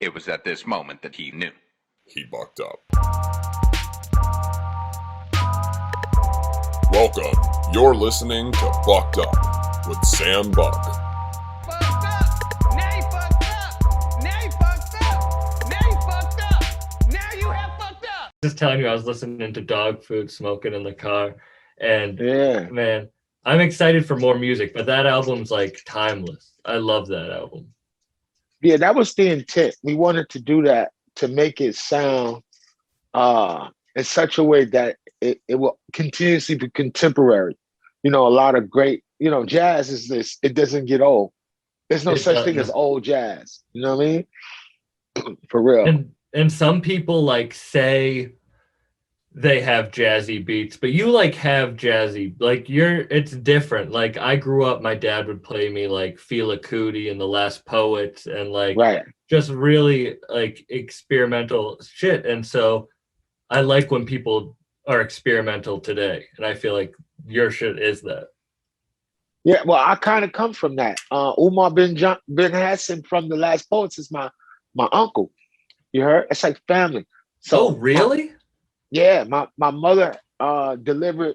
It was at this moment that he knew. He bucked up. Welcome. You're listening to Bucked Up with Sam Buck. Fucked up. Now you fucked up. Now you fucked up. Now you fucked up. Now you have fucked up. Just telling you, I was listening to Dog Food, smoking in the car, and man, I'm excited for more music. But that album's like timeless. I love that album. Yeah, that was the intent. We wanted to do that to make it sound in such a way that it will continuously be contemporary. You know, a lot of great, jazz is this, it doesn't get old. There's no such thing as old jazz. You know what I mean? For real. And some people like say they have jazzy beats, but you like have jazzy, like it's different. Like I grew up, my dad would play me like Fela Kuti and The Last Poets and like just really like experimental shit. And so I like when people are experimental today. And I feel like your shit is that. Yeah, well, I kind of come from that. Umar bin Hassan from The Last Poets is my uncle. You heard? It's like family. So really? My mother delivered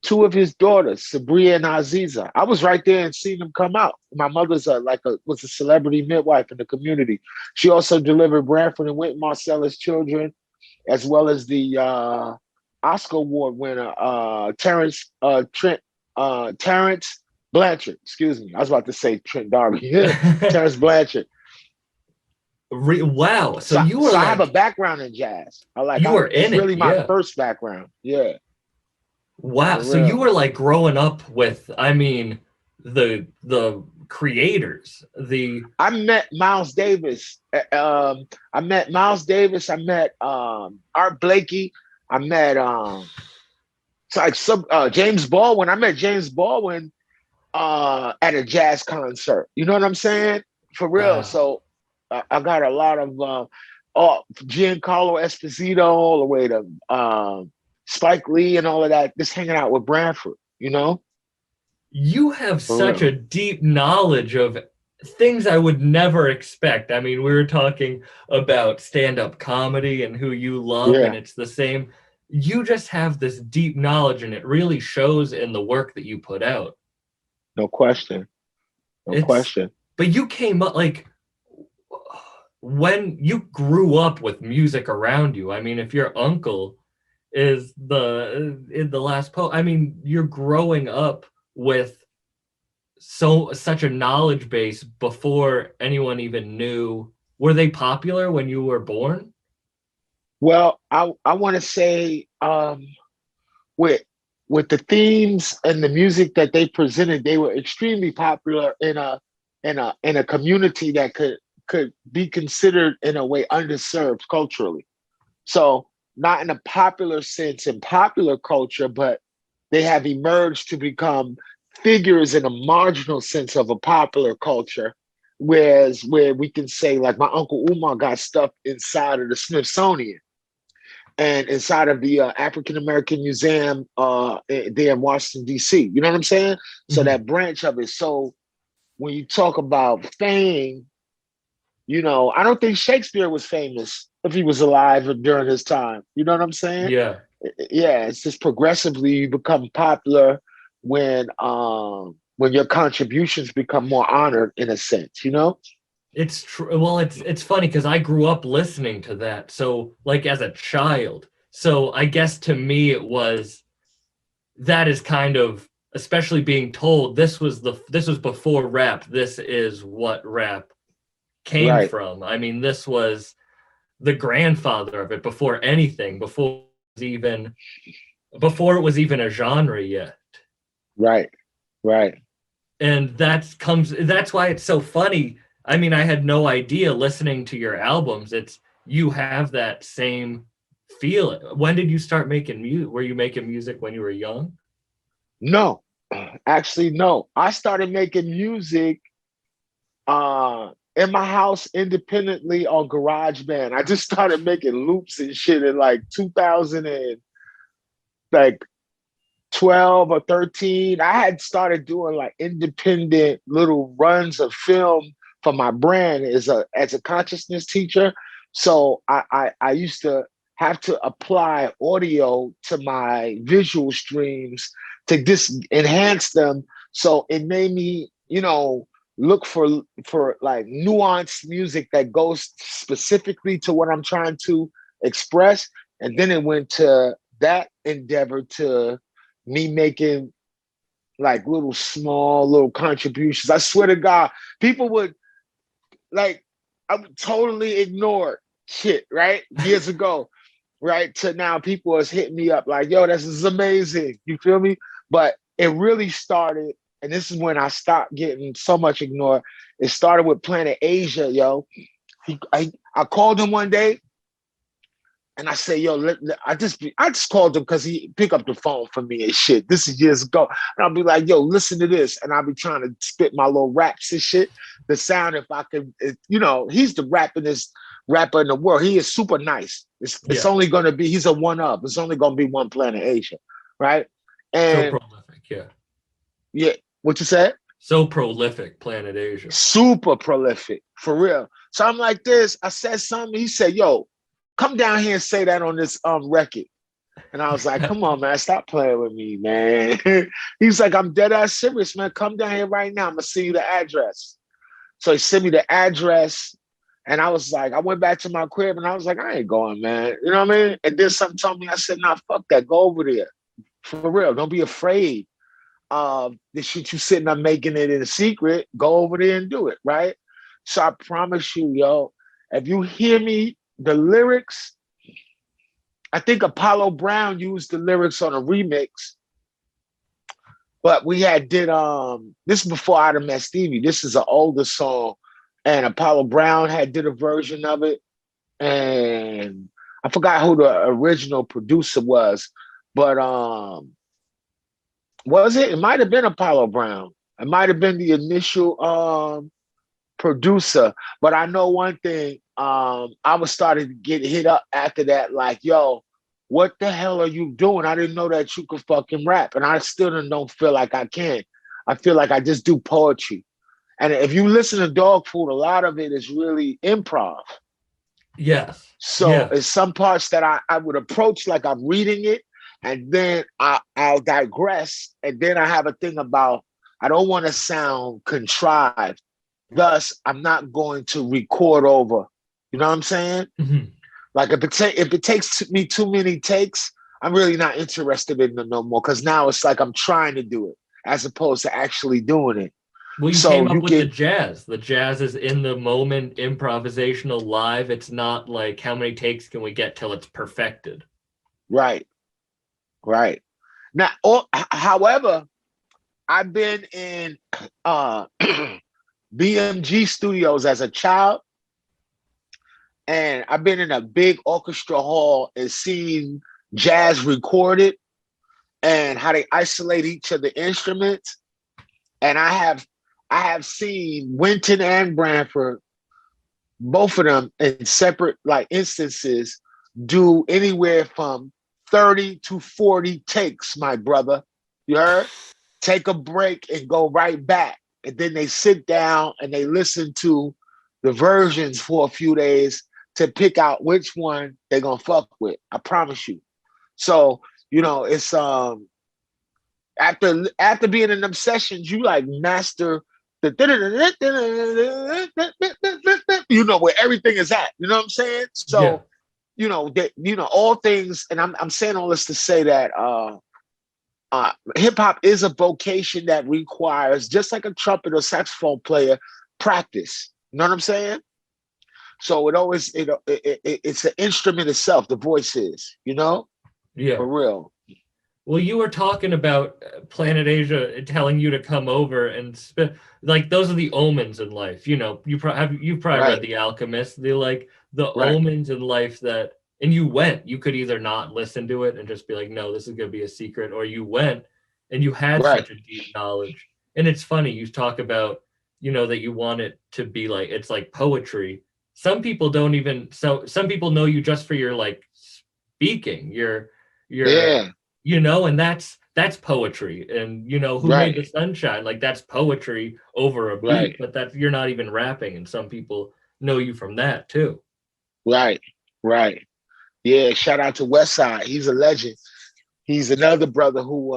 two of his daughters, Sabria and Aziza. I was right there and seen them come out. My mother's was a celebrity midwife in the community. She also delivered Branford and Wynton Marsalis' children, as well as the Oscar Award winner Terrence Blanchard. Excuse me, I was about to say Trent D'Arby. Terrence Blanchard. Wow! So I have a background in jazz. It's really my first background. Yeah. Wow! So you were like growing up with, the creators. I met Miles Davis. I met Art Blakey. I met James Baldwin. I met James Baldwin at a jazz concert. You know what I'm saying? For real. So I got a lot of Giancarlo Esposito all the way to Spike Lee and all of that, just hanging out with Branford, You have such a deep knowledge of things I would never expect. I mean, we were talking about stand-up comedy and who you love, and it's the same. You just have this deep knowledge, and it really shows in the work that you put out. No question. No question. But you came up, like, when you grew up with music around you, I mean, if your uncle is in The Last Poet, I mean, you're growing up with such a knowledge base before anyone even knew. Were they popular when you were born? Well, I want to say with the themes and the music that they presented, they were extremely popular in a community that could be considered in a way underserved culturally. So not in a popular sense in popular culture, but they have emerged to become figures in a marginal sense of a popular culture. Where we can say, like, my Uncle Umar got stuff inside of the Smithsonian and inside of the African American Museum there in Washington, D.C. You know what I'm saying? Mm-hmm. So that branch of it. So when you talk about fame, I don't think Shakespeare was famous if he was alive during his time. You know what I'm saying? Yeah. Yeah, it's just progressively you become popular when your contributions become more honored in a sense, It's true. Well, it's funny because I grew up listening to that. So like as a child. So I guess to me that is kind of, especially being told this was before rap. This is what rap came from. I mean, this was the grandfather of it before it was even a genre yet. Right. And that's why it's so funny. I mean, I had no idea listening to your albums. You have that same feeling. When did you start making music? Were you making music when you were young? No, actually, no. I started making music in my house independently on GarageBand. I just started making loops and shit in like 2012 or 13. I had started doing like independent little runs of film for my brand as a consciousness teacher. So I used to have to apply audio to my visual streams to just enhance them. So it made me, look for like nuanced music that goes specifically to what I'm trying to express. And then it went to that endeavor to me making like little contributions. I swear to God, people would like, I would totally ignore shit, right? Years ago, right? To now people is hitting me up like, yo, this is amazing. You feel me? But it really started, and this is when I stopped getting so much ignored. It started with Planet Asia, yo. I called him one day and I say, yo, I just called him because he pick up the phone for me and shit. This is years ago. And I'll be like, yo, listen to this. And I'll be trying to spit my little raps and shit. The sound, if I could, he's the rappingest rapper in the world. He is super nice. It's only going to be, he's a one up. It's only going to be one Planet Asia, right? And so prolific, yeah. Yeah, what you said? So prolific, Planet Asia. Super prolific, for real. So I'm like this. I said something. He said, yo, come down here and say that on this record. And I was like, come on, man, stop playing with me, man. He's like, I'm dead ass serious, man. Come down here right now. I'm gonna send you the address. So he sent me the address. And I was like, I went back to my crib and I was like, I ain't going, man. You know what I mean? And then something told me, I said, nah, fuck that. Go over there. For real. Don't be afraid of the shit you sitting up making it in secret. Go over there and do it, right? So I promise you, yo, if you hear me, the lyrics, I think Apollo Brown used the lyrics on a remix, but we did this is before I met Stevie. This is an older song, and Apollo Brown did a version of it, and I forgot who the original producer was, but was it? It might have been Apollo Brown. It might have been the initial producer, but I know one thing. I was starting to get hit up after that, like, yo, what the hell are you doing? I didn't know that you could fucking rap. And I still don't feel like I can. I feel like I just do poetry. And if you listen to Dog Food, a lot of it is really improv. Yes. So it's some parts that I would approach like I'm reading it, and then I'll digress. And then I have a thing about, I don't want to sound contrived. Thus, I'm not going to record over. You know what I'm saying? Mm-hmm. Like if it takes me too many takes, I'm really not interested in it no more. Because now it's like I'm trying to do it as opposed to actually doing it. Well, you came up with the jazz. The jazz is in the moment, improvisational, live. It's not like how many takes can we get till it's perfected. Right. Now, however, I've been in BMG studios as a child, and I've been in a big orchestra hall and seen jazz recorded and how they isolate each of the instruments. And I have seen Winton and Branford, both of them in separate like instances, do anywhere from 30 to 40 takes, my brother. You heard? Take a break and go right back. And then they sit down and they listen to the versions for a few days to pick out which one they're gonna fuck with. I promise you. So, it's after being in them sessions, you like master the where everything is at. You know what I'm saying? So, all things, and I'm saying all this to say that hip hop is a vocation that requires, just like a trumpet or saxophone player, practice. You know what I'm saying? So it's an instrument itself. The voice is, Yeah, for real. Well, you were talking about Planet Asia telling you to come over and like those are the omens in life. You've probably read The Alchemist. They're like the omens in life that, and you went. You could either not listen to it and just be like, no, this is gonna be a secret, or you went and you had such a deep knowledge. And it's funny you talk about, that you want it to be like, it's like poetry. Some people don't even. So some people know you just for your like speaking. Your and that's that's poetry. And you know, who Right. made the sunshine? Like that's poetry over a beat, Right. but that's you're not even rapping, and some people know you from that too. Right. Right. Yeah. Shout out to Westside. He's a legend. He's another brother who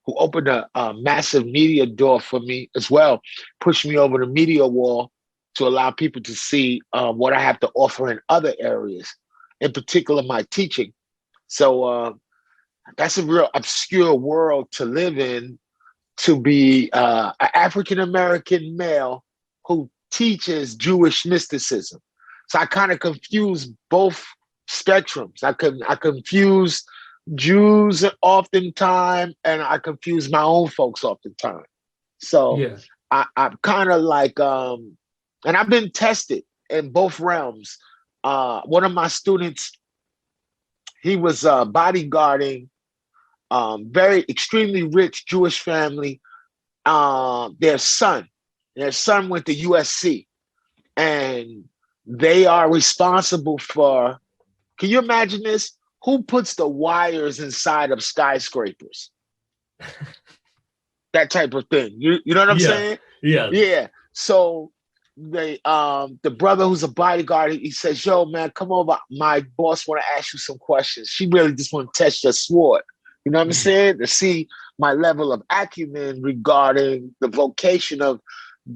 opened a massive media door for me as well, pushed me over the media wall to allow people to see what I have to offer in other areas, in particular my teaching. So that's a real obscure world to live in, to be an African American male who teaches Jewish mysticism. So I kind of confuse both spectrums. I confuse Jews oftentimes, and I confuse my own folks oftentimes. So Yeah. I'm kind of like, and I've been tested in both realms. One of my students, he was bodyguarding very extremely rich Jewish family. Their son went to USC, and they are responsible for. Can you imagine this? Who puts the wires inside of skyscrapers? That type of thing. You know what I'm Yeah. saying? Yeah. Yeah. So the brother who's a bodyguard, he says, "Yo, man, come over. My boss want to ask you some questions. She really just want to test your sword. You know what I'm saying? To see my level of acumen regarding the vocation of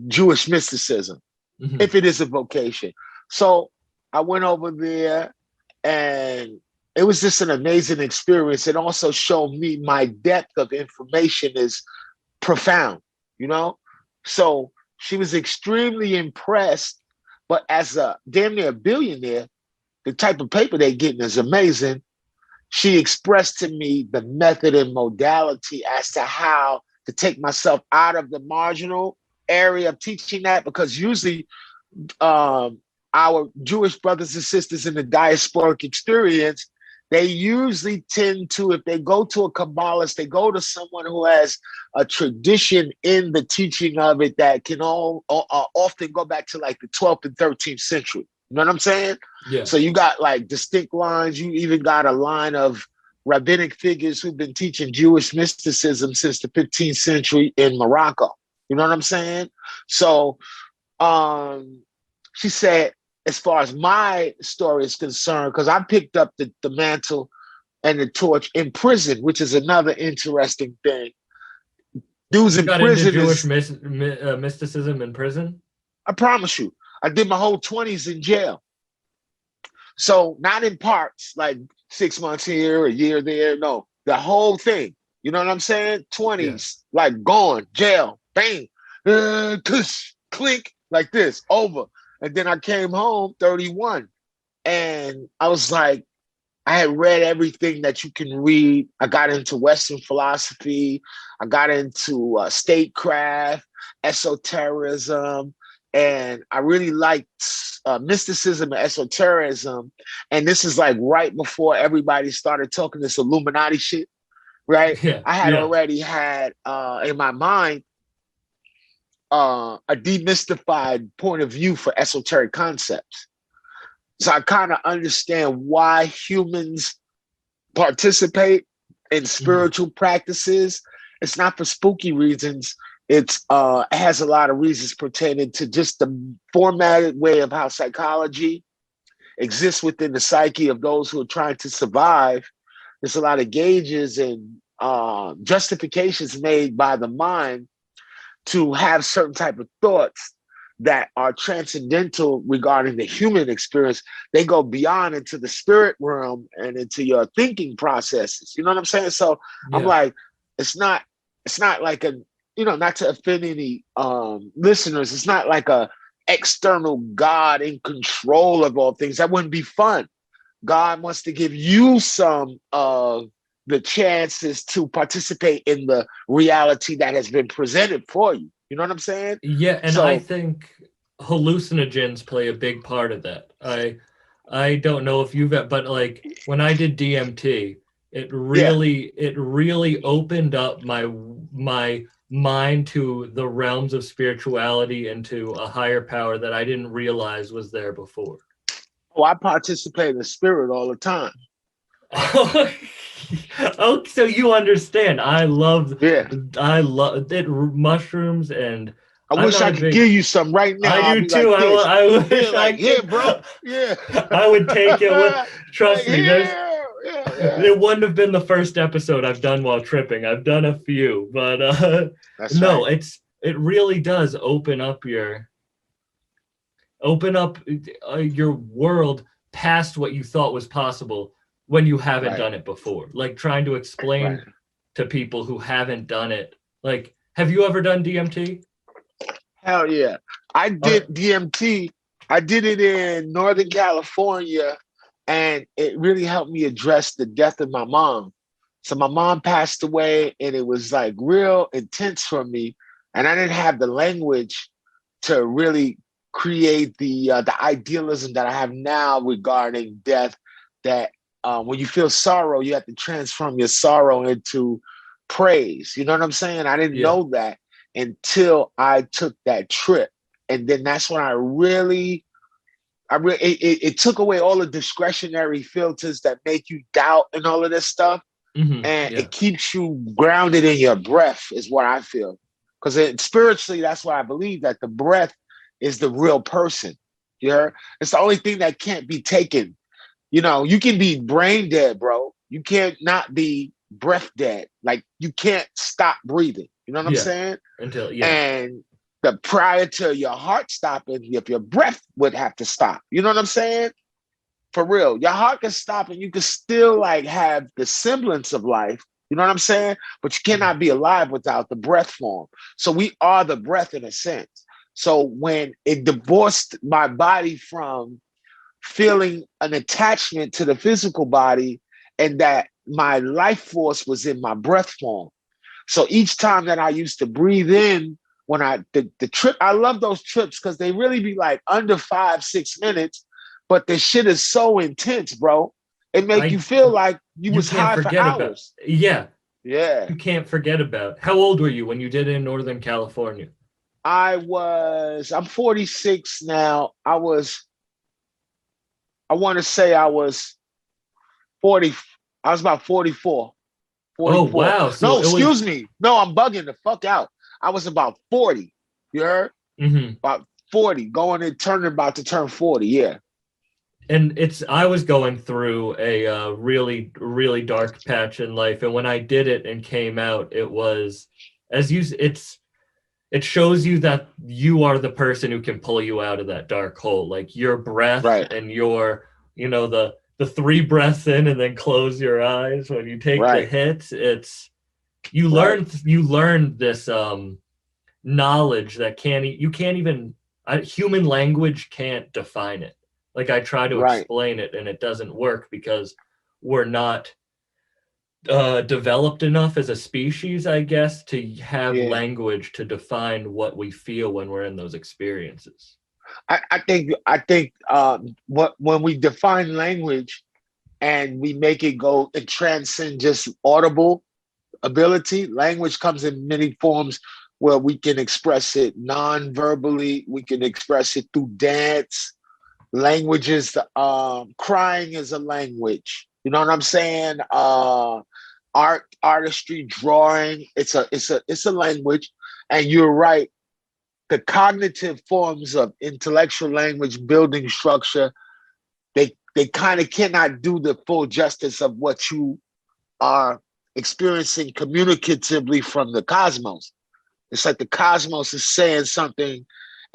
Jewish mysticism, Mhm. if it is a vocation." So I went over there, and it was just an amazing experience. It also showed me my depth of information is profound, you know? So she was extremely impressed, but as a damn near billionaire, the type of paper they're getting is amazing. She expressed to me the method and modality as to how to take myself out of the marginal area of teaching that, because usually our Jewish brothers and sisters in the diasporic experience, they usually tend to, if they go to a Kabbalist, they go to someone who has a tradition in the teaching of it that can often go back to like the 12th and 13th century. You know what I'm saying? Yeah. So you got like distinct lines. You even got a line of rabbinic figures who've been teaching Jewish mysticism since the 15th century in Morocco. You know what I'm saying? So she said, as far as my story is concerned, because I picked up the mantle and the torch in prison, which is another interesting thing. Dudes in Got into prison Jewish is, mysticism in prison. I promise you, I did my whole 20s in jail. So not in parts, like 6 months here, a year there. No, the whole thing. You know what I'm saying? 20s, like gone, jail, bang, tush, clink, like this, over. And then I came home 31. And I was like, I had read everything that you can read. I got into Western philosophy. I got into statecraft, esotericism, and I really liked mysticism and esotericism. And this is like right before everybody started talking this Illuminati shit, right? Yeah. I had Yeah. already had in my mind a demystified point of view for esoteric concepts. So I kind of understand why humans participate in spiritual practices. It's not for spooky reasons. It has a lot of reasons pertaining to just the formatted way of how psychology exists within the psyche of those who are trying to survive. There's a lot of gauges and justifications made by the mind to have certain type of thoughts that are transcendental regarding the human experience. They go beyond into the spirit realm and into your thinking processes. You know what I'm saying? So I'm like, it's not like a, not to offend any listeners, it's not like a external God in control of all things. That wouldn't be fun. God wants to give you some of the chances to participate in the reality that has been presented for you. You know what I'm saying? Yeah, and So, I think hallucinogens play a big part of that. I don't know if you've, but like when I did DMT, it really opened up my mind to the realms of spirituality and to a higher power that I didn't realize was there before. I participate in spirit all the time. Oh, so you understand. I love Yeah. it, mushrooms, and I I'm wish not I a could big. give you some right now. I I'll do be like too. this. I Yeah, wish I like, here, could. bro. Yeah. I would take it with. Like, Trust me, there's. here. Yeah. It wouldn't have been the first episode I've done while tripping. I've done a few, but That's no, right. it really does open up your world past what you thought was possible when you haven't Right. done it before. Like trying to Right. explain to people who haven't done it. Like, have you ever done DMT? Hell yeah. I did DMT. I did it in Northern California, and it really helped me address the death of my mom. So my mom passed away, and it was like real intense for me. And I didn't have the language to really create the idealism that I have now regarding death. That when you feel sorrow, you have to transform your sorrow into praise. You know what I'm saying? I didn't Yeah. know that until I took that trip. And then that's when it took away all the discretionary filters that make you doubt and all of this stuff. And Yeah. it keeps you grounded in your breath, is what I feel. Because spiritually, that's why I believe that the breath is the real person. You heard? It's the only thing that can't be taken. You know, you can be brain dead, bro. You can't not be breath dead. Like you can't stop breathing. You know what I'm Yeah. saying? Until And the prior to your heart stopping, if your breath would have to stop. You know what I'm saying? For real, your heart can stop and you can still like have the semblance of life. You know what I'm saying? But you cannot be alive without the breath form. So we are the breath in a sense. So when it divorced my body from feeling an attachment to the physical body, and that my life force was in my breath form. So each time that I used to breathe in, when the trip, I love those trips because they really be like under 5-6 minutes, but the shit is so intense, bro. It make you feel like you was can't high for forget about. hours. Yeah. Yeah. You can't forget about. How old were you when you did it in Northern California? I'm 46 now. I want to say I was 40. I was about 44. Oh 44. wow! So No, it was. excuse me. No, I'm bugging the fuck out. I was about 40. You heard? About 40, about to turn 40. Yeah. And I was going through a really, really dark patch in life, and when I did it and came out, it was it shows you that you are the person who can pull you out of that dark hole. Like your breath Right. and your, the 3 breaths in and then close your eyes when you take the Right. hits. You learn this knowledge that you can't even human language can't define it. Like I try to Right. explain it and it doesn't work because we're not developed enough as a species, I guess, to have language to define what we feel when we're in those experiences. I think when we define language and we make it go and transcend just audible ability, language comes in many forms where we can express it non-verbally, we can express it through dance. Languages, crying is a language. You know what I'm saying? Artistry, drawing, it's a language. And you're right. The cognitive forms of intellectual language, building structure, they kind of cannot do the full justice of what you are experiencing communicatively from the cosmos. It's like the cosmos is saying something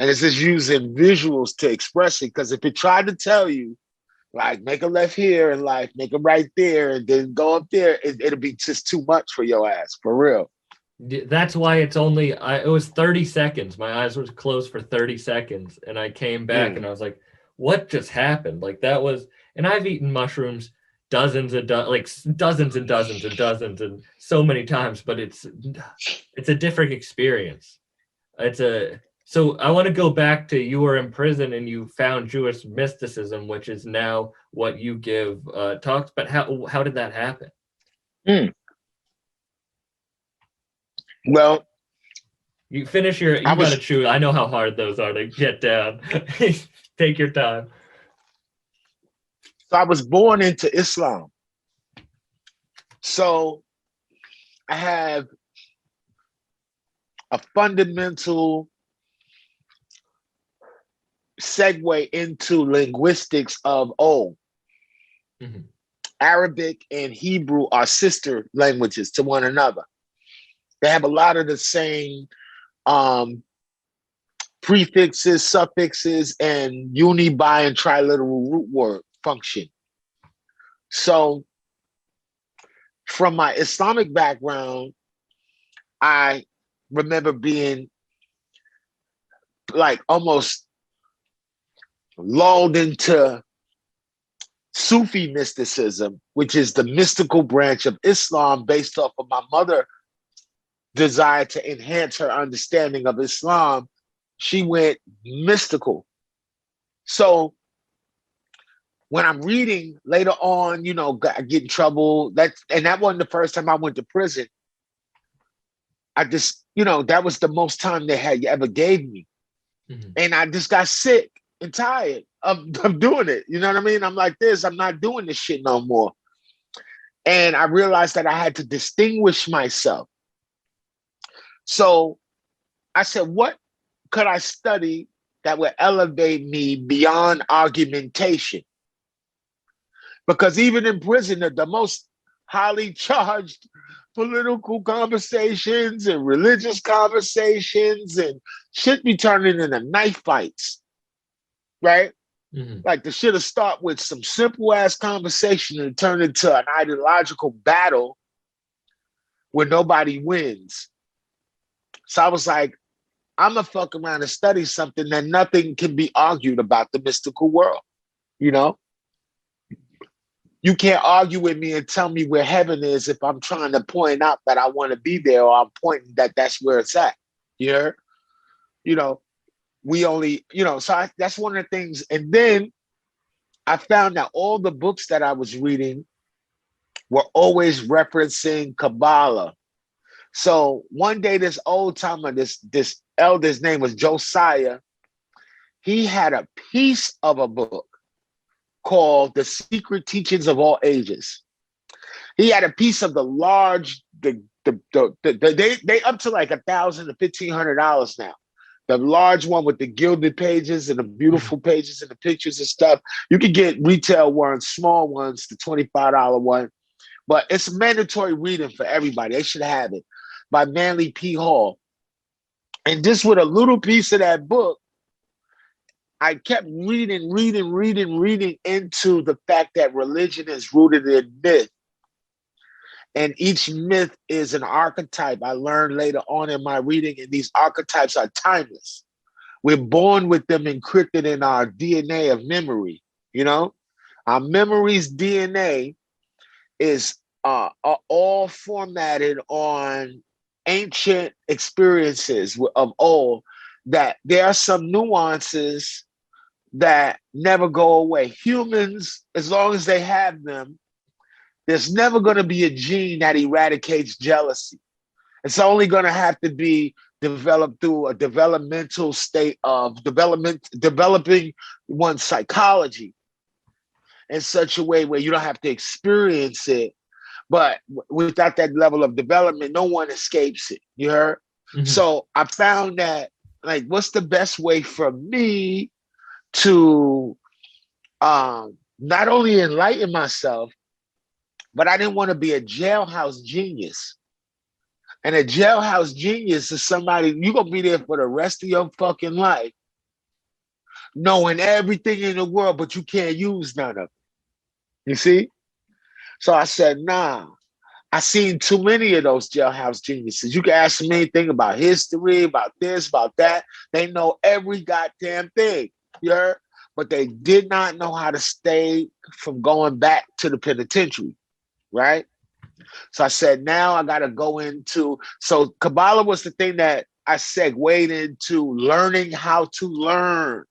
and it's just using visuals to express it. Because if it tried to tell you, like, make a left here in life, make a right there, and then go up there, it'll be just too much for your ass, for real. That's why it was 30 seconds. My eyes were closed for 30 seconds and I came back and I was like, what just happened? Like that was, and I've eaten mushrooms dozens and dozens and so many times, but it's a different experience. So I want to go back to, you were in prison and you found Jewish mysticism, which is now what you give talks. But how did that happen? Well, you finish you gotta chew. I know how hard those are to get down. Take your time. So I was born into Islam. So I have a fundamental segue into linguistics of Mhm. Arabic and Hebrew are sister languages to one another. They have a lot of the same um, prefixes, suffixes, and uni, bi, and triliteral root word function. So, from my Islamic background, I remember being like almost lulled into Sufi mysticism, which is the mystical branch of Islam based off of my mother desire to enhance her understanding of Islam. She went mystical. So when I'm reading later on, I get in trouble. That wasn't the first time I went to prison. I just, that was the most time they had ever gave me. Mhm. And I just got sick and tired of doing it. You know what I mean? I'm like this, I'm not doing this shit no more. And I realized that I had to distinguish myself. So I said, what could I study that would elevate me beyond argumentation? Because even in prison, the most highly charged political conversations and religious conversations and shit be turning into knife fights, right? Mhm. Like the shit will start with some simple ass conversation and turn into an ideological battle where nobody wins. So I was like, I'm gonna fuck around and study something that nothing can be argued about the mystical world. You know, you can't argue with me and tell me where heaven is if I'm trying to point out that I want to be there or I'm pointing that that's where it's at. You heard? You know, we only, that's one of the things. And then I found that all the books that I was reading were always referencing Kabbalah. So one day, this old timer, this elder's name was Josiah. He had a piece of a book called The Secret Teachings of All Ages. He had a piece of the large, they up to like $1,000 to $1,500 now. The large one with the gilded pages and the beautiful pages and the pictures and stuff. You could get retail ones, small ones, the $25 one, but it's mandatory reading for everybody. They should have it, by Manly P. Hall. And just with a little piece of that book, I kept reading into the fact that religion is rooted in myth. And each myth is an archetype. I learned later on in my reading, and these archetypes are timeless. We're born with them encrypted in our DNA of memory. Our memory's DNA is are all formatted on ancient experiences of old, that there are some nuances that never go away. Humans, as long as they have them, there's never going to be a gene that eradicates jealousy. It's only going to have to be developed through a developmental state of developing one's psychology in such a way where you don't have to experience it. But without that level of development, no one escapes it. You heard? Mhm. So I found that, like, what's the best way for me to not only enlighten myself, but I didn't want to be a jailhouse genius. And a jailhouse genius is somebody, you're going to be there for the rest of your fucking life, knowing everything in the world, but you can't use none of it. You see? So I said, nah, I seen too many of those jailhouse geniuses. You can ask them anything about history, about this, about that. They know every goddamn thing. You heard? But they did not know how to stay from going back to the penitentiary, right? So I said, now I got to go into, so Kabbalah was the thing that I segued into learning how to learn.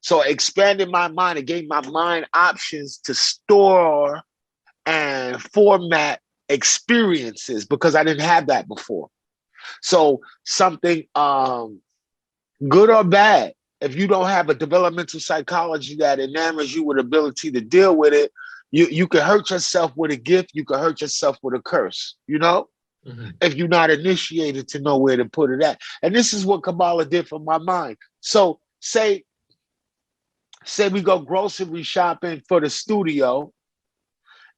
So it expanded my mind. It gave my mind options to store and format experiences because I didn't have that before. So something good or bad, if you don't have a developmental psychology that enamors you with ability to deal with it, You can hurt yourself with a gift, you can hurt yourself with a curse, if you're not initiated to know where to put it at. And this is what Kabbalah did for my mind. So say we go grocery shopping for the studio,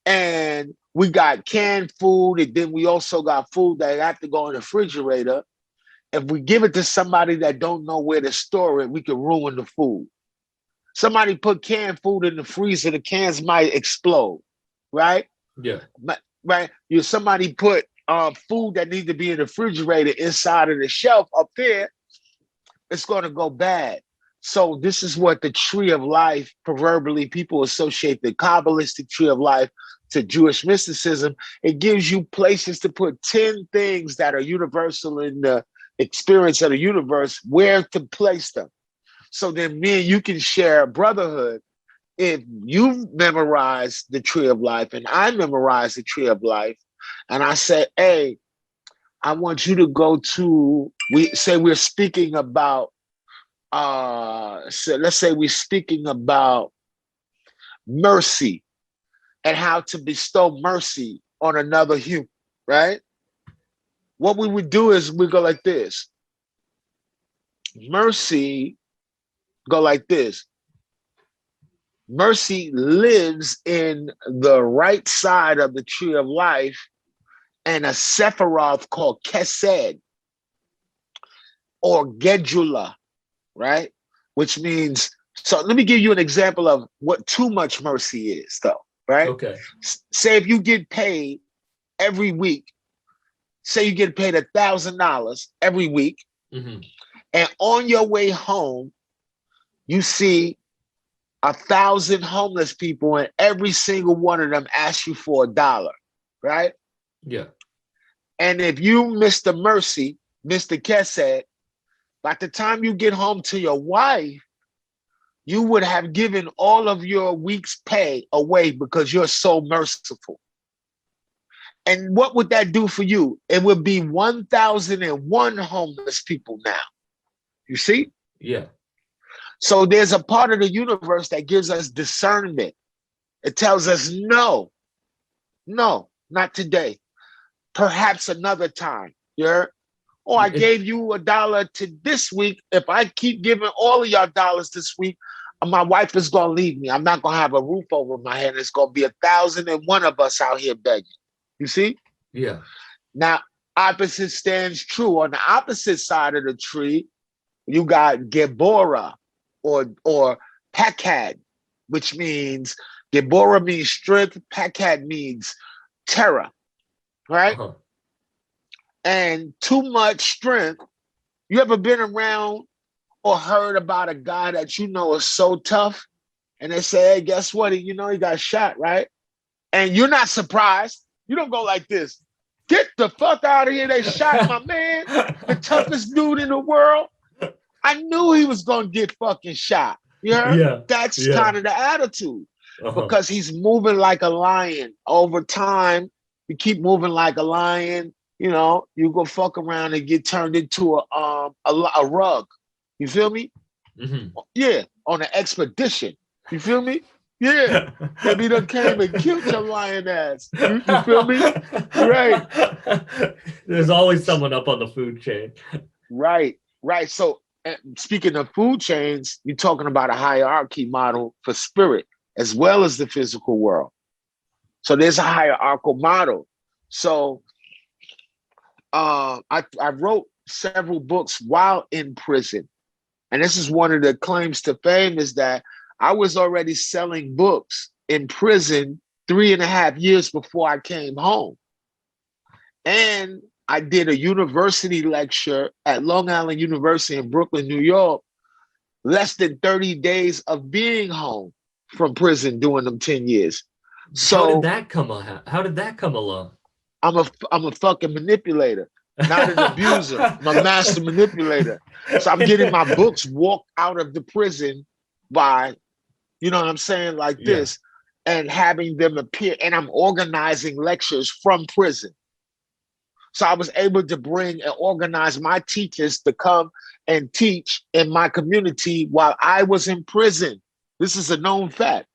and we got canned food, and then we also got food that have to go in the refrigerator. If we give it to somebody that don't know where to store it, we can ruin the food. Somebody put canned food in the freezer, the cans might explode, right? Yeah. Right. Somebody put food that needs to be in the refrigerator inside of the shelf up there, it's going to go bad. So this is what the tree of life, proverbially, people associate the Kabbalistic tree of life to Jewish mysticism. It gives you places to put 10 things that are universal in the experience of the universe, where to place them. So then me and you can share brotherhood. If you've memorized the tree of life and I memorized the tree of life, and I say, hey, I want you to go to, we're speaking about, so let's say we're speaking about mercy and how to bestow mercy on another human, right? What we would do is we go like this. Mercy, go like this. Mercy lives in the right side of the tree of life, and a Sephiroth called Kesed or Gedula, right? Which means, so let me give you an example of what too much mercy is, though, right? Okay. Say if you get paid every week, say you get paid $1,000 every week, and on your way home, you see 1,000 homeless people, and every single one of them asks you for $1, right? Yeah. And if you miss the mercy, Mr. Kesed, by the time you get home to your wife, you would have given all of your week's pay away because you're so merciful. And what would that do for you? It would be 1,001 homeless people now. You see? Yeah. So there's a part of the universe that gives us discernment. It tells us, no, not today. Perhaps another time. Oh, I gave you $1 to this week. If I keep giving all of y'all dollars this week, my wife is going to leave me. I'm not going to have a roof over my head. It's going to be 1,001 of us out here begging. You see? Yeah. Now, opposite stands true. On the opposite side of the tree, you got Gebora or Pakad, which means Gebora means strength, Pakad means terror, right? And too much strength. You ever been around or heard about a guy that you know is so tough, and they say, hey, guess what? He got shot, right? And you're not surprised. You don't go like this. Get the fuck out of here. They shot my man, the toughest dude in the world. I knew he was going to get fucking shot. You heard? Yeah. That's kind of the attitude. Because he's moving like a lion. Over time, you keep moving like a lion, you go fuck around and get turned into a rug. You feel me? Yeah, on an expedition. You feel me? Yeah. Maybe done came and killed your lion ass. You feel me? Right. There's always someone up on the food chain. Right. So speaking of food chains, you're talking about a hierarchy model for spirit as well as the physical world. So there's a hierarchical model. So I wrote several books while in prison. And this is one of the claims to fame, is that I was already selling books in prison 3.5 years before I came home. And I did a university lecture at Long Island University in Brooklyn, New York, less than 30 days of being home from prison doing them 10 years. So how did that come along? I'm a fucking manipulator, not an abuser. I'm a master manipulator. So I'm getting my books walked out of the prison by, you know what I'm saying, like this, and having them appear. And I'm organizing lectures from prison. So I was able to bring and organize my teachers to come and teach in my community while I was in prison. This is a known fact.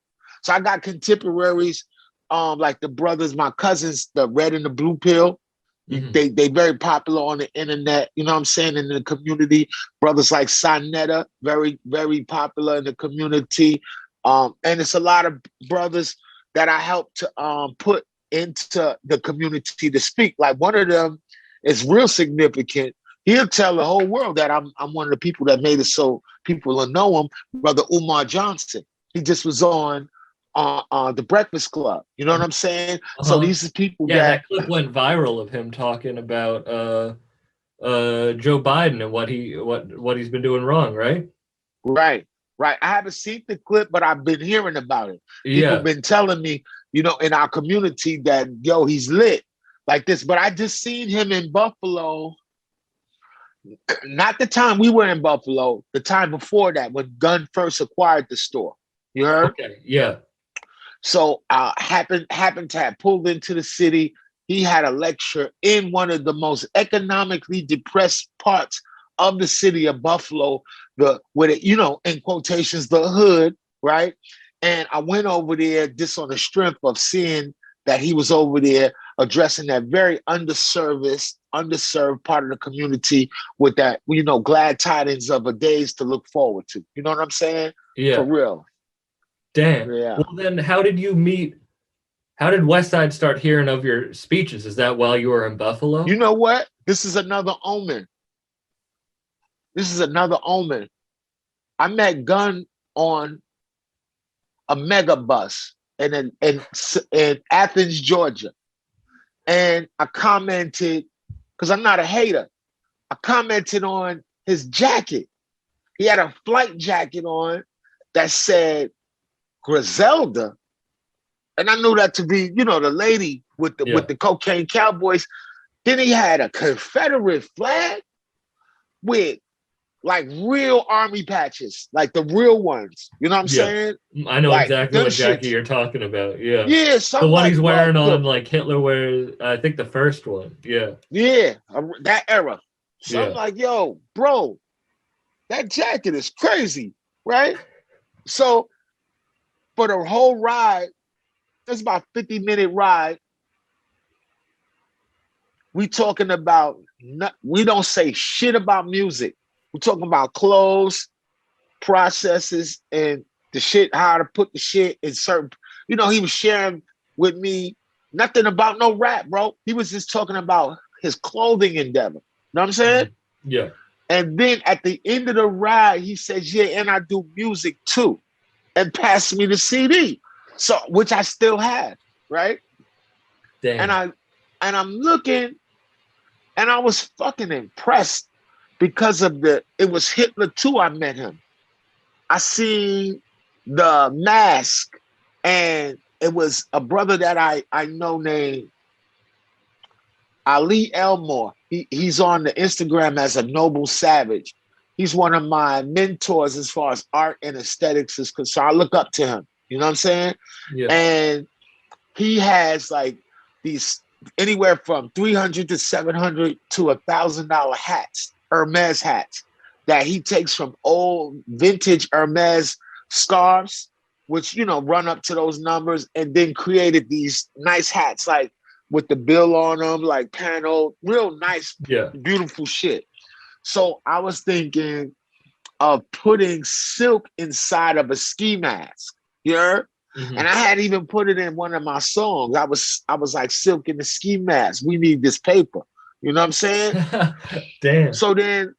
So I got contemporaries, like the brothers, my cousins, the Red and the Blue Pill. They very popular on the internet, you know what I'm saying, in the community. Brothers like Sonetta, very, very popular in the community. And it's a lot of brothers that I helped to put into the community to speak. Like one of them is real significant. He'll tell the whole world that I'm one of the people that made it so people will know him, Brother Umar Johnson. He just was on the Breakfast Club. You know what I'm saying? So these are people that clip went viral of him talking about Joe Biden and what he's been doing wrong, right? Right. I haven't seen the clip, but I've been hearing about it. People been telling me, you know, in our community that, yo, he's lit like this. But I just seen him in Buffalo. Not the time we were in Buffalo, the time before that, when Gunn first acquired the store. You heard? Okay, yeah. So happened to have pulled into the city. He had a lecture in one of the most economically depressed parts of the city of Buffalo, in quotations, the hood, right? And I went over there just on the strength of seeing that he was over there addressing that very underserved part of the community with that, glad tidings of a days to look forward to. You know what I'm saying? Yeah. For real. Damn. Yeah. Well, then how did Westside start hearing of your speeches? Is that while you were in Buffalo? You know what? This is another omen. I met Gunn on a mega bus in Athens, Georgia. And I commented, because I'm not a hater, I commented on his jacket. He had a flight jacket on that said Griselda. And I knew that to be, the lady with the cocaine cowboys. Then he had a Confederate flag with like real army patches, like the real ones. You know what I'm saying? I know like, exactly what jacket you're talking about. Yeah. Yeah. The one he's wearing on like Hitler wears, I think the first one. Yeah. Yeah. That era. So I'm like, yo, bro, that jacket is crazy. Right? So for the whole ride, it's about a 50-minute ride. We talking about, we don't say shit about music. We're talking about clothes, processes, and the shit, how to put the shit in certain, he was sharing with me nothing about no rap, bro. He was just talking about his clothing endeavor. You know what I'm saying? Yeah. And then at the end of the ride, he says, yeah, and I do music too. And passed me the CD. So, which I still have, right? Damn. And I'm looking, and I was fucking impressed because of it was Hitler too. I met him. I seen the mask, and it was a brother that I know named Ali Elmore. He's on the Instagram as a Noble Savage. He's one of my mentors as far as art and aesthetics is concerned. I look up to him. You know what I'm saying? Yeah. And he has like these anywhere from $300 to $700 to $1,000 hats, Hermes hats, that he takes from old vintage Hermes scarves, which, run up to those numbers, and then created these nice hats, like with the bill on them, like panel, real nice, beautiful shit. So I was thinking of putting silk inside of a ski mask. You heard? Mm-hmm. And I had even put it in one of my songs. I was like, silk in the ski mask. We need this paper. You know what I'm saying? Damn. So then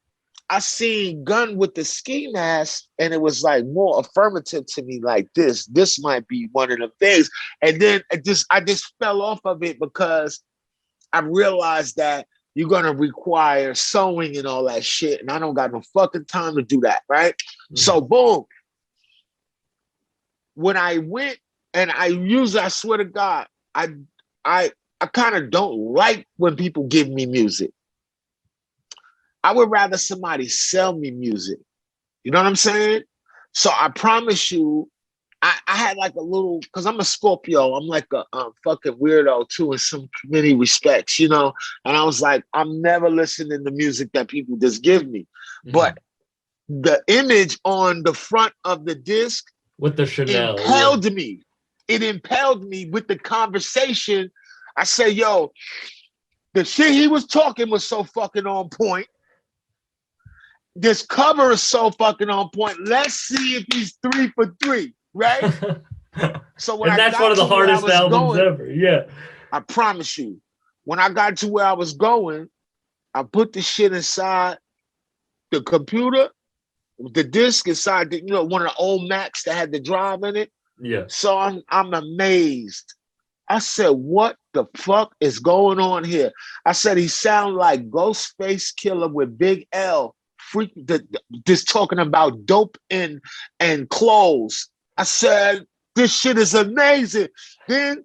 I seen Gunn with the ski mask, and it was like more affirmative to me, like this might be one of the things. And then I just fell off of it because I realized that you're gonna require sewing and all that shit, and I don't got no fucking time to do that, right? Mm-hmm. So boom. When I went, and I swear to God, I kind of don't like when people give me music. I would rather somebody sell me music. You know what I'm saying? So I promise you, I had like a little, because I'm a Scorpio, I'm like a fucking weirdo too in many respects, And I was like, I'm never listening to music that people just give me. Mm-hmm. But the image on the front of the disc with the Chanel impelled me. it impelled me with the conversation. I said, yo, the shit he was talking was so fucking on point. This cover is so fucking on point. Let's see if he's 3 for 3, right? So when And I that's got one of the to where I hardest was albums going, ever. Yeah. I promise you, when I got to where I was going, I put the shit inside the computer, the disc inside the, one of the old Macs that had the drive in it. Yeah. So I'm amazed. I said, what the fuck is going on here? I said, he sound like Ghostface Killer with Big L, just talking about dope and clothes. I said, this shit is amazing. Then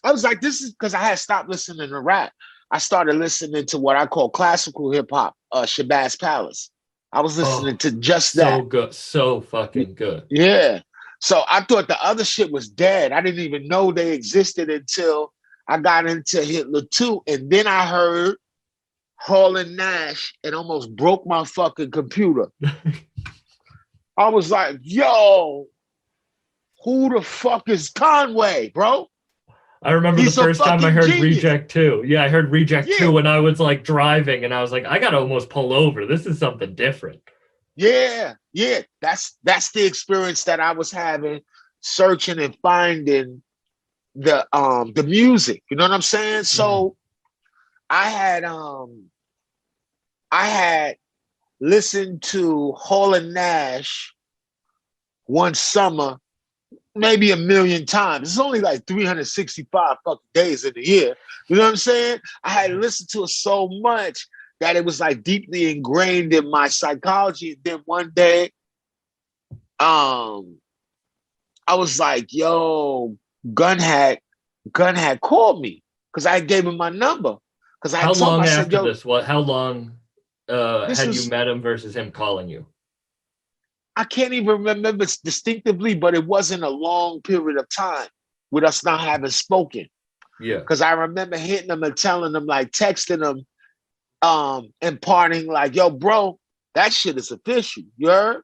I was like, this is because I had stopped listening to rap. I started listening to what I call classical hip hop, Shabazz Palace. I was listening to just that. So good. So fucking good. Yeah. So I thought the other shit was dead. I didn't even know they existed until I got into Hitler 2. And then I heard Hall and Nash and almost broke my fucking computer. I was like, yo, who the fuck is Conway, bro? I remember He's the first time I heard genius. Reject 2. Yeah, I heard Reject 2 when I was like driving and I was like, I gotta almost pull over. This is something different. Yeah. That's the experience that I was having, searching and finding the music. You know what I'm saying? So I had listened to Hall and Nash one summer maybe 1 million times. It's only like 365 fucking days in a year. You know what I'm saying? I had listened to it so much that it was like deeply ingrained in my psychology. And then one day, I was like, yo, Gun had called me because I gave him my number. Because How long after this? How long had you met him versus him calling you? I can't even remember distinctively, but it wasn't a long period of time with us not having spoken. Yeah. Because I remember hitting him and telling him, like texting him, imparting like, yo, bro, that shit is official. You heard?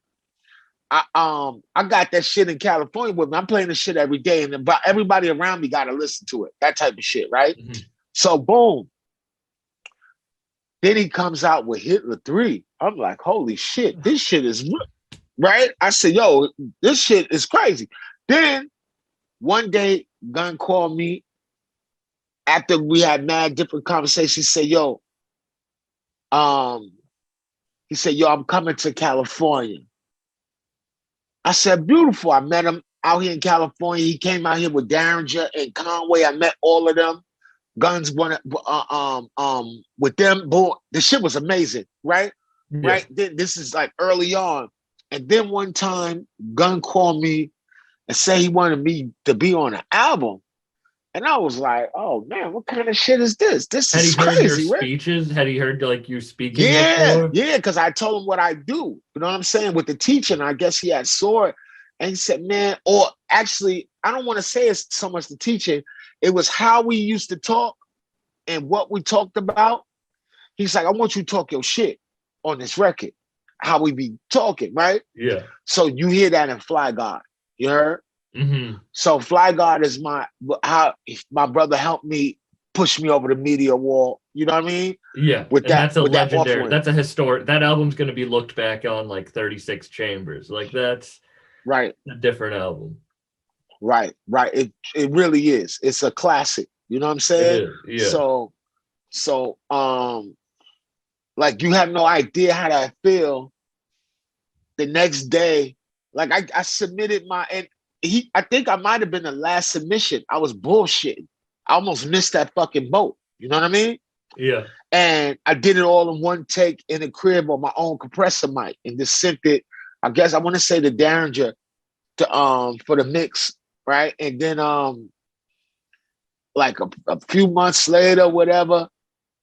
I got that shit in California with me. I'm playing the shit every day, and everybody around me got to listen to it. That type of shit, right? Mm-hmm. So boom. Then he comes out with Hitler 3. I'm like, holy shit, this shit is right. I said, yo, this shit is crazy. Then one day, Gun called me after we had mad different conversations. He said, yo, I'm coming to California. I said, beautiful. I met him out here in California. He came out here with Derringer and Conway. I met all of them. Guns with them. Boy, the shit was amazing, right? Yeah. Right. Then this is like early on. And then one time, Gun called me and said he wanted me to be on an album. And I was like, oh man, what kind of shit is this? This is crazy. Had he heard your speeches? Had he heard like you speaking? Yeah, because I told him what I do. You know what I'm saying? With the teaching, I guess he had saw it. And he said, man, or actually, I don't want to say it's so much the teaching. It was how we used to talk and what we talked about. He's like, I want you to talk your shit on this record. How we be talking, right? Yeah. So you hear that in Fly God. You heard? Mm-hmm. So Fly God is how my brother helped me push me over the media wall. You know what I mean? Yeah. That's a legendary. That's a historic. That album's going to be looked back on like 36 Chambers. Like that's right. A different album. Right. It really is. It's a classic. You know what I'm saying? It is. Yeah. So like you have no idea how that feel. The next day, like I submitted I think I might have been the last submission. I was bullshitting. I almost missed that fucking boat. You know what I mean? Yeah. And I did it all in one take in a crib on my own compressor mic and just sent it. I guess I want to say the Derringer for the mix, right? And then like a few months later, whatever,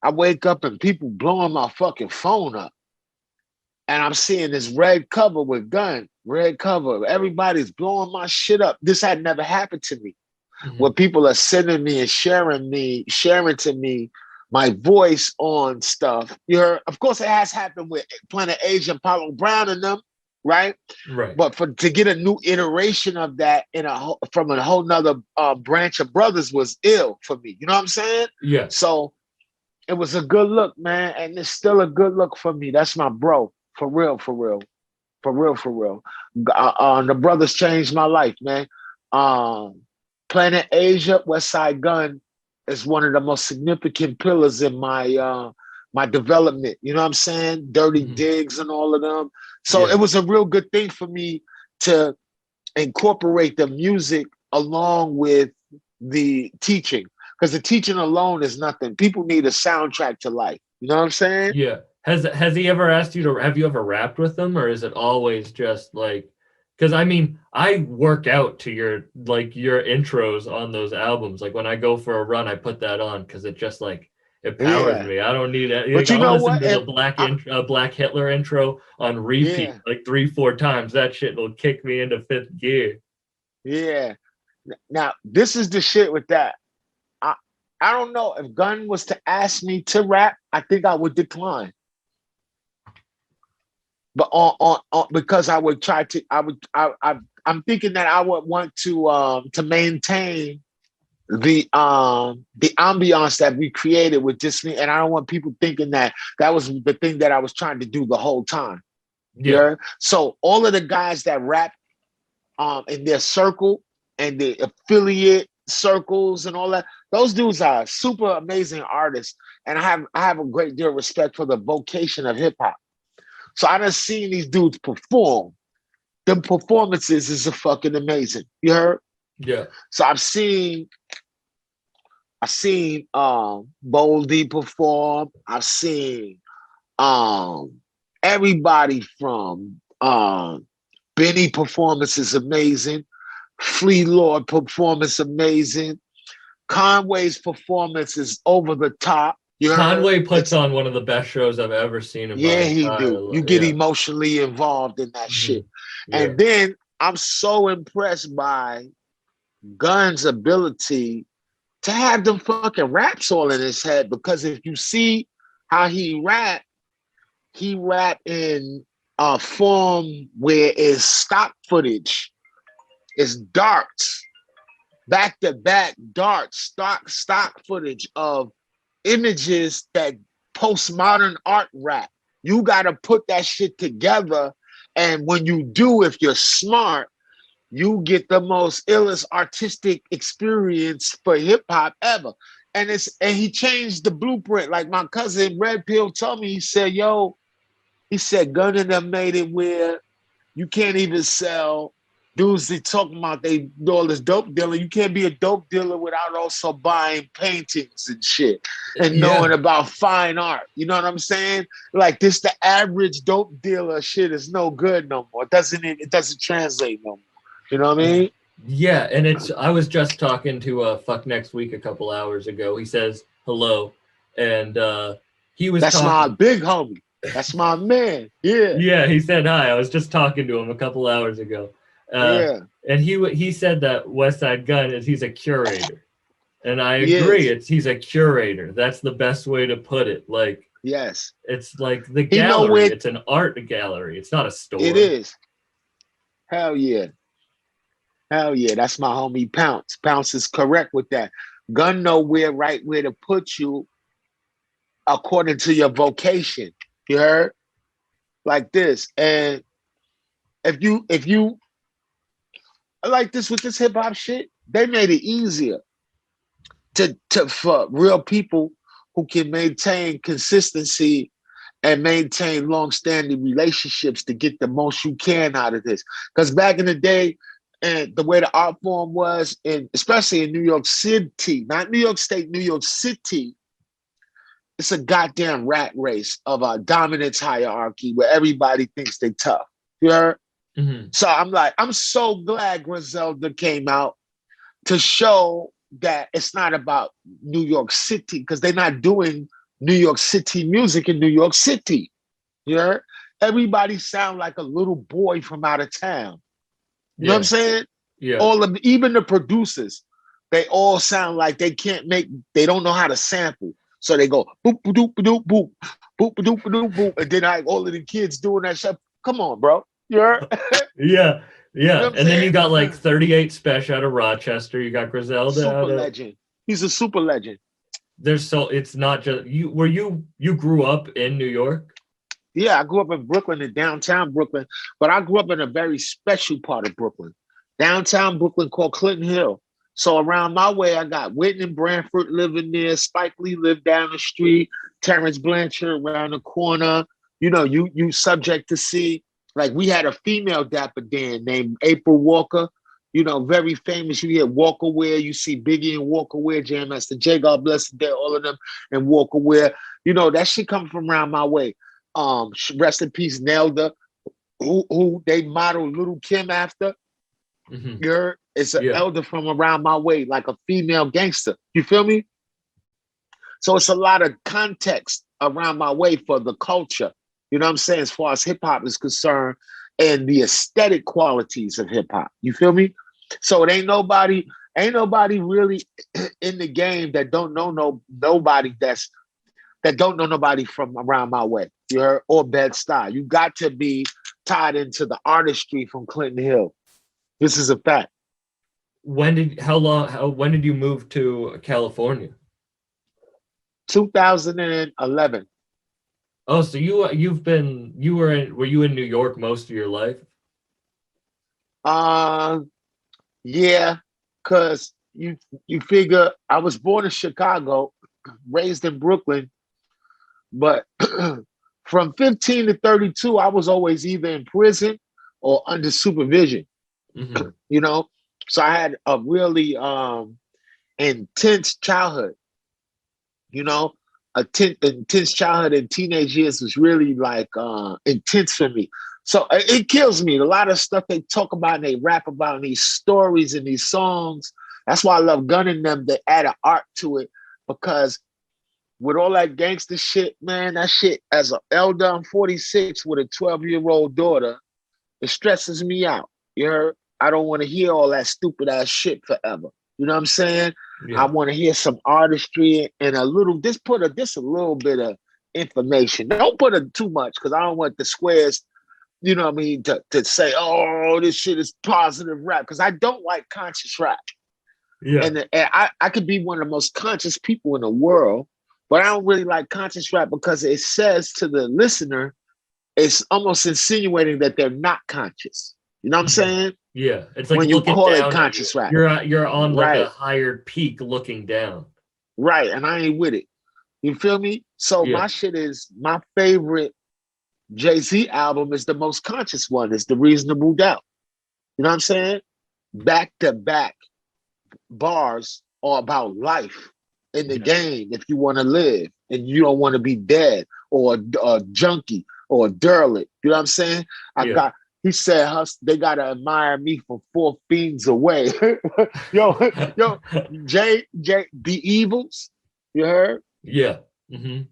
I wake up and people blowing my fucking phone up. And I'm seeing this red cover with Gun, red cover. Everybody's blowing my shit up. This had never happened to me. Mm-hmm. Where people are sending me and sharing to me my voice on stuff. You heard? Of course, it has happened with Planet Asia and Paulo Brown and them, right? Right. But to get a new iteration of that from a whole nother branch of brothers was ill for me. You know what I'm saying? Yeah. So it was a good look, man, and it's still a good look for me. That's my bro, for real, for real, for real, for real. The brothers changed my life, man. Planet Asia, West Side Gun is one of the most significant pillars in my development. You know what I'm saying? Dirty Digs and all of them. So it was a real good thing for me to incorporate the music along with the teaching, because the teaching alone is nothing. People need a soundtrack to life. You know what I'm saying? Yeah. Has he ever asked you to, have you ever rapped with him, or is it always just like, because I mean, I work out to your intros on those albums. Like when I go for a run, I put that on because it just like it powers me. I don't need it. But you I'll know listen what? to the Black Hitler intro on repeat like 3-4 times. That shit will kick me into fifth gear. Yeah. Now this is the shit with that. I don't know if Gunn was to ask me to rap, I think I would decline. But because I would try to, I'm thinking that I would want to maintain the ambiance that we created with just me, and I don't want people thinking that was the thing that I was trying to do the whole time. Yeah. So all of the guys that rap in their circle and the affiliate circles and all that, those dudes are super amazing artists, and I have a great deal of respect for the vocation of hip hop. So I done seen these dudes perform. Them performances is fucking amazing. You heard? Yeah. So I've seen Boldy perform. I've seen everybody from Benny performance is amazing. Flea Lord performance amazing. Conway's performance is over the top. Conway puts on one of the best shows I've ever seen in my entire he do. life. You get emotionally involved in that shit. And then I'm so impressed by Gunn's ability to have them fucking raps all in his head, because if you see how he rap in a form where it's stock footage, it's darts, back-to-back darts, stock footage of images that postmodern art rap. You got to put that shit together. And when you do, if you're smart, you get the most illest artistic experience for hip hop ever. And he changed the blueprint. Like my cousin Red Pill told me, he said, Gunn and them made it where you can't even sell dudes they talking about they do all this dope dealer. You can't be a dope dealer without also buying paintings and shit and knowing about fine art. You know what I'm saying? Like this, the average dope dealer shit is no good no more. It doesn't translate no more. You know what I mean? Yeah, and I was just talking to Fuck Next Week a couple hours ago. He says hello, and he was That's my big homie. That's my man. Yeah. Yeah, he said hi. I was just talking to him a couple hours ago. And he said that West Side Gun he's a curator, and I agree. He's a curator. That's the best way to put it. Like, yes, it's like the gallery. It's an art gallery. It's not a store. It is. Hell yeah. That's my homie Pounce. Pounce is correct with that. Gun know where to put you according to your vocation. You heard? Like this. And if you like this with this hip hop shit, they made it easier for real people who can maintain consistency and maintain long-standing relationships to get the most you can out of this. Because back in the day, and the way the art form was, and especially in New York City, not New York State, New York City, it's a goddamn rat race of a dominance hierarchy where everybody thinks they tough. You heard? Mm-hmm. So I'm so glad Griselda came out to show that it's not about New York City, because they're not doing New York City music in New York City. You heard? Everybody sound like a little boy from out of town. You know what I'm saying? Yeah. Even the producers, they all sound like they don't know how to sample. So they go boop boop boop boop boop boop boop boop boop, and then all of the kids doing that shit. Come on, bro. You're, Yeah, you know yeah. what I'm And then saying? you got like 38 Special out of Rochester. You got Griselda Super out of. legend. He's a super legend. There's so it's not just you. Were you grew up in New York? Yeah, I grew up in Brooklyn, in downtown Brooklyn, but I grew up in a very special part of Brooklyn, downtown Brooklyn called Clinton Hill. So around my way, I got Whitney and Branford living there. Spike Lee lived down the street. Terrence Blanchard around the corner. You know, you subject to see. Like we had a female Dapper Dan named April Walker. You know, very famous. You hear Walker Wear. You see Biggie and Walker Wear, Jam Master Jay, God bless the day, all of them, and Walker Wear. You know, that shit come from around my way. Rest in peace, Nelda, who they modeled Little Kim after. Mm-hmm. It's an Yeah. elder from around my way, like a female gangster. You feel me? So it's a lot of context around my way for the culture. You know what I'm saying? As far as hip hop is concerned and the aesthetic qualities of hip hop. You feel me? So it ain't nobody really in the game that don't know nobody that don't know nobody from around my way. You heard? Or Bed-Stuy. You got to be tied into the artistry from Clinton Hill. This is a fact. When did you move to California? 2011. Oh, so were you in New York most of your life? Yeah, because you figure I was born in Chicago, raised in Brooklyn, but from 15 to 32, I was always either in prison or under supervision. Mm-hmm. You know, so I had a really intense childhood. You know, intense childhood and teenage years was really like intense for me. So it kills me. A lot of stuff they talk about and they rap about in these stories and these songs. That's why I love Gunning them. They add an art to it because with all that gangster shit, man, that shit as an elder, I'm 46 with a 12-year-old daughter, it stresses me out. You heard? I don't want to hear all that stupid ass shit forever. You know what I'm saying? Yeah. I want to hear some artistry and a little, just a little bit of information. Don't put it too much because I don't want the squares, you know what I mean, to say, oh, this shit is positive rap. Because I don't like conscious rap. Yeah. And I could be one of the most conscious people in the world, but I don't really like conscious rap because it says to the listener, it's almost insinuating that they're not conscious. You know what I'm saying? Yeah, it's like When you looking call down it conscious rap. You're on like Right. a higher peak looking down. Right. And I ain't with it. You feel me? So Yeah. my shit is my favorite Jay-Z album is the most conscious one. It's The Reasonable Doubt. You know what I'm saying? Back to back bars are about life in the game if you want to live and you don't want to be dead or a junkie or a derelict. You know what I'm saying? He said, they got to admire me from 4 fiends away. yo, Jay, The Evils, you heard? Yeah. Mm-hmm.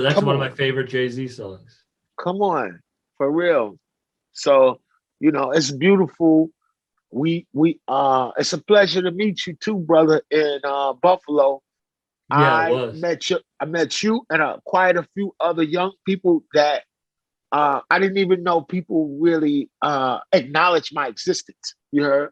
That's one of my favorite Jay-Z songs. Come on, for real. So, you know, it's beautiful. It's a pleasure to meet you too, brother, in Buffalo. Yeah, it I was. met you and quite a few other young people that I didn't even know people really acknowledge my existence. You heard?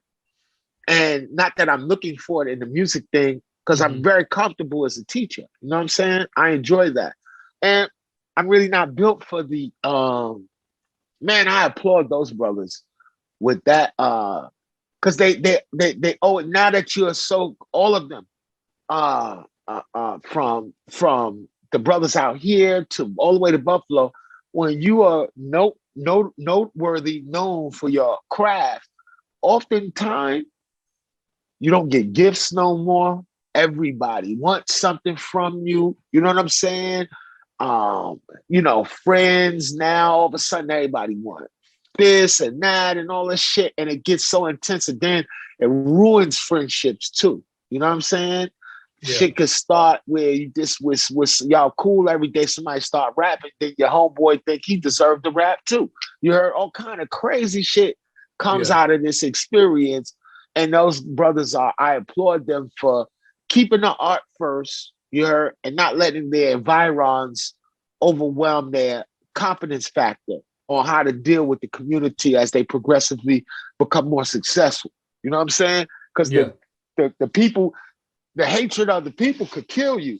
And not that I'm looking for it in the music thing, because I'm very comfortable as a teacher. You know what I'm saying? I enjoy that. And I'm really not built for the man, I applaud those brothers with that because they owe it now that you're so all of them from the brothers out here to all the way to Buffalo, when you are noteworthy, known for your craft, oftentimes you don't get gifts no more. Everybody wants something from you. You know what I'm saying? You know, friends now, all of a sudden everybody wants this and that and all this shit. And it gets so intense and then it ruins friendships too. You know what I'm saying? Yeah. Shit could start where you just was y'all cool every day. Somebody start rapping, then your homeboy think he deserved to rap too. You heard all kind of crazy shit comes out of this experience. And those brothers I applaud them for keeping the art first, you heard, and not letting their environs overwhelm their confidence factor. on how to deal with the community as they progressively become more successful. You know what I'm saying? Because Yeah. the people, the hatred of the people could kill you.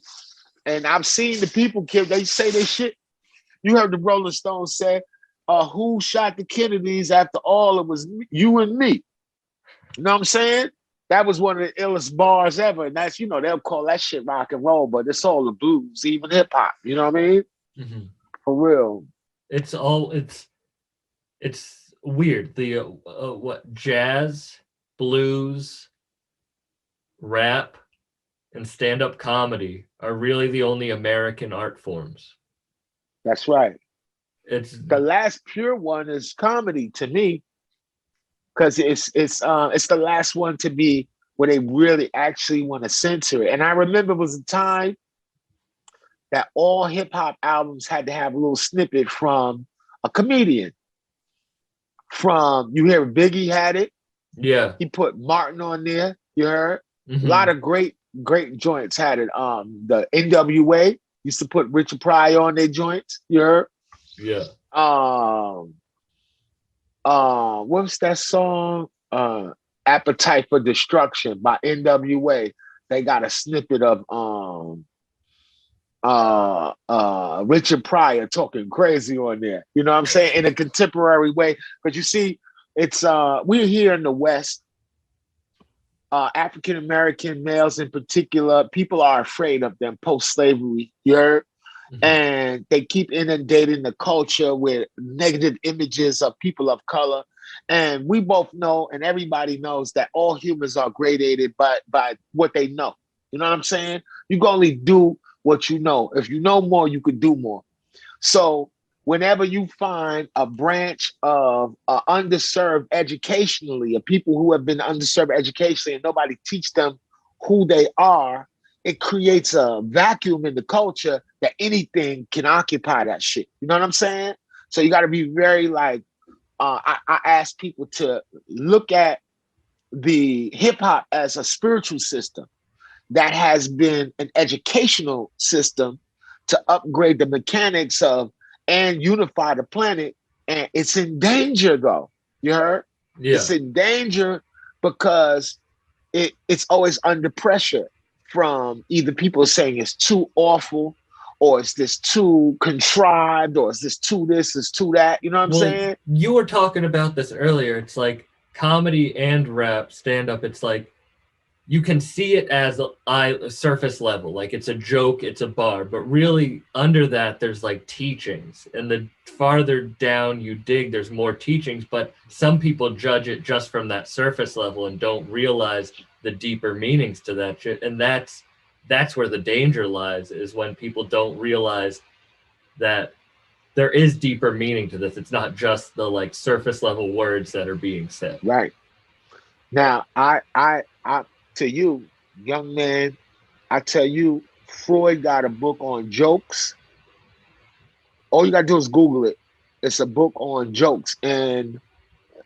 And I've seen the people kill, they say they shit. You heard the Rolling Stones say, who shot the Kennedys? After all, it was you and me. You know what I'm saying? That was one of the illest bars ever. And that's, they'll call that shit rock and roll, but it's all the blues, even hip hop. You know what I mean? Mm-hmm. For real. It's weird. The what jazz, blues, rap, and stand-up comedy are really the only American art forms. That's right. It's The last pure one is comedy to me, because it's the last one to be where they really actually want to censor it. And I remember it was a time that all hip hop albums had to have a little snippet from a comedian. From, you hear Biggie had it. yeah. He put Martin on there. You heard? Mm-hmm. A lot of great joints had it. The NWA used to put Richard Pryor on their joints. You heard? Yeah. What's that song? Appetite for Destruction by NWA. They got a snippet of Richard Pryor talking crazy on there. You know what I'm saying? In a contemporary way. But you see, it's we're here in the West. African American males in particular, people are afraid of them post-slavery. You heard? Mm-hmm. And they keep inundating the culture with negative images of people of color. And we both know, and everybody knows, that all humans are gradated by what they know. You know what I'm saying? You can only do what you know. If you know more, you could do more. So whenever you find a branch of underserved educationally, of people who have been underserved educationally and nobody teach them who they are, it creates a vacuum in the culture that anything can occupy that shit. You know what I'm saying? So you got to be very I ask people to look at the hip hop as a spiritual system that has been an educational system to upgrade the mechanics of and unify the planet. And it's in danger, though. You heard? Yeah. It's in danger because it's always under pressure from either people saying it's too awful, or it's this too contrived, or it's this too this, it's too that. You know what I'm saying? You were talking about this earlier. It's like comedy and rap, stand-up, it's like you can see it as a surface level, like it's a joke, it's a bar, but really under that there's like teachings, and the farther down you dig, there's more teachings. But some people judge it just from that surface level and don't realize the deeper meanings to that shit. And that's where the danger lies, is when people don't realize that there is deeper meaning to this. It's not just the like surface level words that are being said. Right. Now, I to you, young man, I tell you, Freud got a book on jokes. All you gotta do is Google it. It's a book on jokes and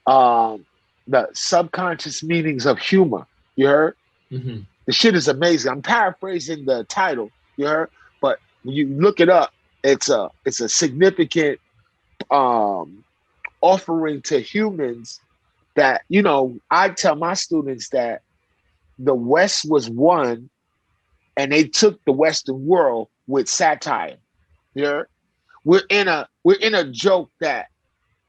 the subconscious meanings of humor. You heard? Mm-hmm. The shit is amazing. I'm paraphrasing the title. You heard? But when you look it up, it's a significant offering to humans that, I tell my students that the West was one, and they took the Western world with satire. Yeah, we're in a joke that,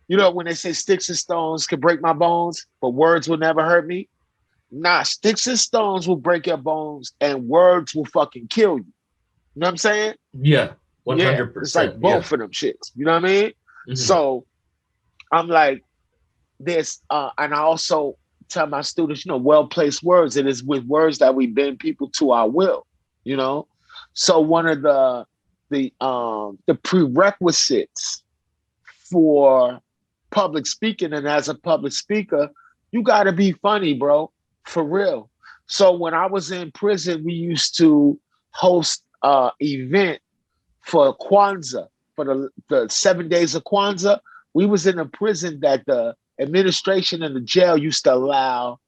when they say sticks and stones can break my bones, but words will never hurt me. Nah, sticks and stones will break your bones, and words will fucking kill you. You know what I'm saying? Yeah, 100%. Yeah, it's like both of them shits. You know what I mean? Mm-hmm. So I'm like, this, and I also tell my students, well-placed words. It is with words that we bend people to our will, So one of the prerequisites for public speaking, and as a public speaker, you got to be funny, bro, for real. So when I was in prison, we used to host an event for Kwanzaa, for the 7 days of Kwanzaa. We was in a prison that the administration and the jail used to allow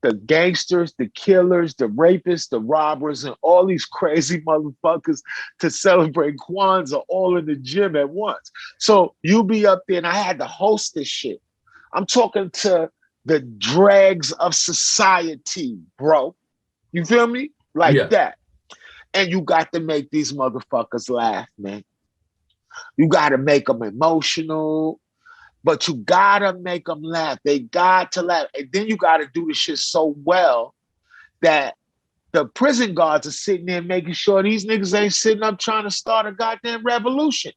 the gangsters, the killers, the rapists, the robbers, and all these crazy motherfuckers to celebrate Kwanzaa all in the gym at once. So you be up there, and I had to host this shit. I'm talking to the dregs of society, bro. You feel me? Like that. And you got to make these motherfuckers laugh, man. You got to make them emotional, but you got to make them laugh. They got to laugh. And then you got to do the shit so well that the prison guards are sitting there making sure these niggas ain't sitting up trying to start a goddamn revolution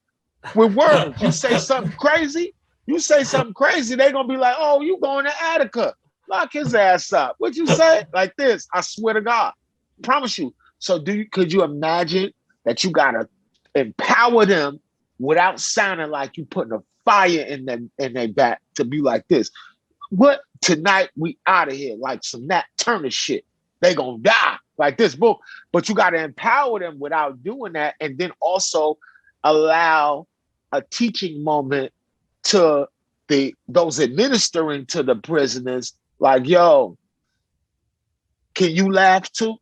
with words. You say something crazy, they gonna be like, oh, you going to Attica. Lock his ass up. What you say? Like this. I swear to God. Promise you. So could you imagine that you gotta empower them without sounding like you putting a fire in their back to be like this? What? Tonight we out of here like some Nat Turner shit. They gonna die like this book. But you gotta empower them without doing that, and then also allow a teaching moment to those administering to the prisoners, like, yo, can you laugh too?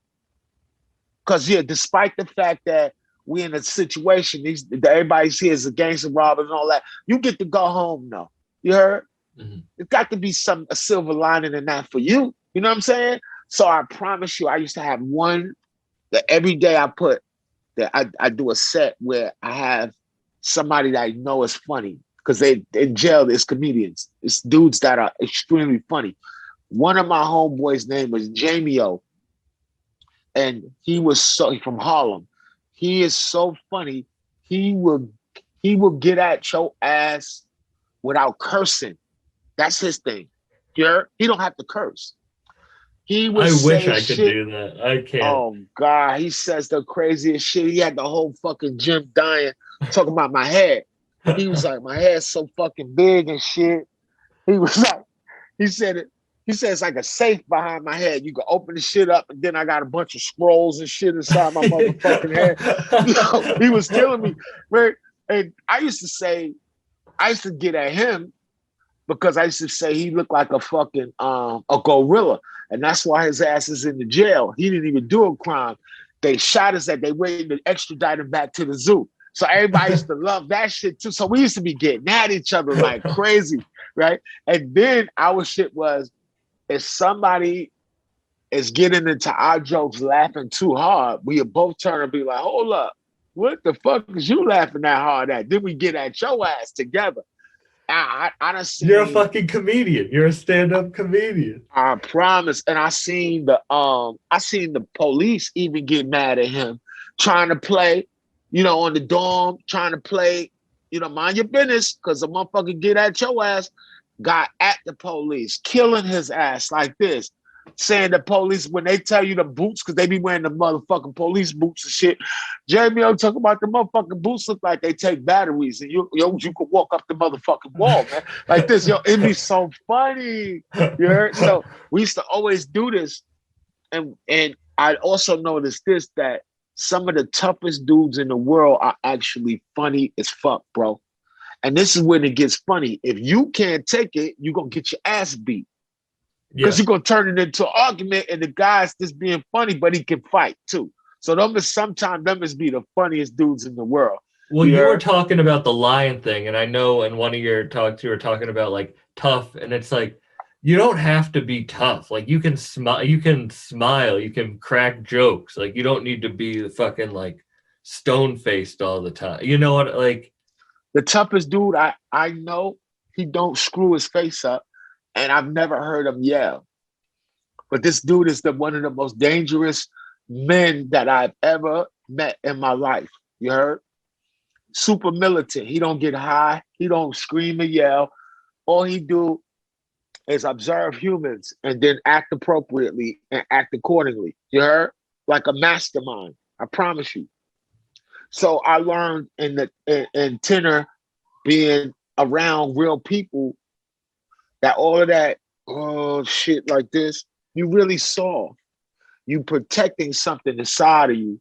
Because despite the fact that we're in a situation, everybody's here is a gangster robber and all that, you get to go home though. You heard? Mm-hmm. It's got to be a silver lining in that for you. You know what I'm saying? So I promise you, I used to have one that every day I do a set where I have somebody that I know is funny, because they in jail, it's comedians. It's dudes that are extremely funny. One of my homeboys' name was Jamie O. And he was from Harlem. He is so funny. He will get at your ass without cursing. That's his thing. He don't have to curse. I wish I could do that. I can't. Oh God, he says the craziest shit. He had the whole fucking gym dying, talking about my head. He was like, my head's so fucking big and shit. He was like, he said it's like a safe behind my head. You can open the shit up, and then I got a bunch of scrolls and shit inside my motherfucking head. He was killing me. Right? And I used to get at him because I used to say he looked like a fucking a gorilla. And that's why his ass is in the jail. He didn't even do a crime. They shot us they waited to extradite him back to the zoo. So everybody used to love that shit too. So we used to be getting at each other like crazy, right? And then our shit was, if somebody is getting into our jokes laughing too hard, we would both turn and be like, hold up, what the fuck is you laughing that hard at? Then we get at your ass together. I done seen, you're a fucking comedian. You're a stand-up comedian. I promise. And I seen the police even get mad at him, trying to play, on the dorm, trying to play, mind your business, because a motherfucker get at your ass, got at the police, killing his ass like this, saying the police, when they tell you the boots, because they be wearing the motherfucking police boots and shit. Jamie, I'm talking about the motherfucking boots look like they take batteries, and you could walk up the motherfucking wall, man. Like this, it'd be so funny. You heard? So we used to always do this. And I also noticed this, that some of the toughest dudes in the world are actually funny as fuck, bro. And this is when it gets funny. If you can't take it, you're going to get your ass beat. Because you're going to turn it into an argument, and the guy's just being funny, but he can fight too. So sometimes them must be the funniest dudes in the world. Well, you were talking about the lion thing, and I know in one of your talks you were talking about like tough, and it's like, you don't have to be tough. Like you can smile, you can crack jokes. Like you don't need to be fucking like stone-faced all the time. You know what? Like the toughest dude I know, he don't screw his face up. And I've never heard him yell. But this dude is one of the most dangerous men that I've ever met in my life. You heard? Super militant. He don't get high. He don't scream and yell. All he do is observe humans and then act appropriately and act accordingly. You heard? Like a mastermind. I promise you. So I learned in tenor, being around real people, that all of that shit like this, you really saw. You protecting something inside of you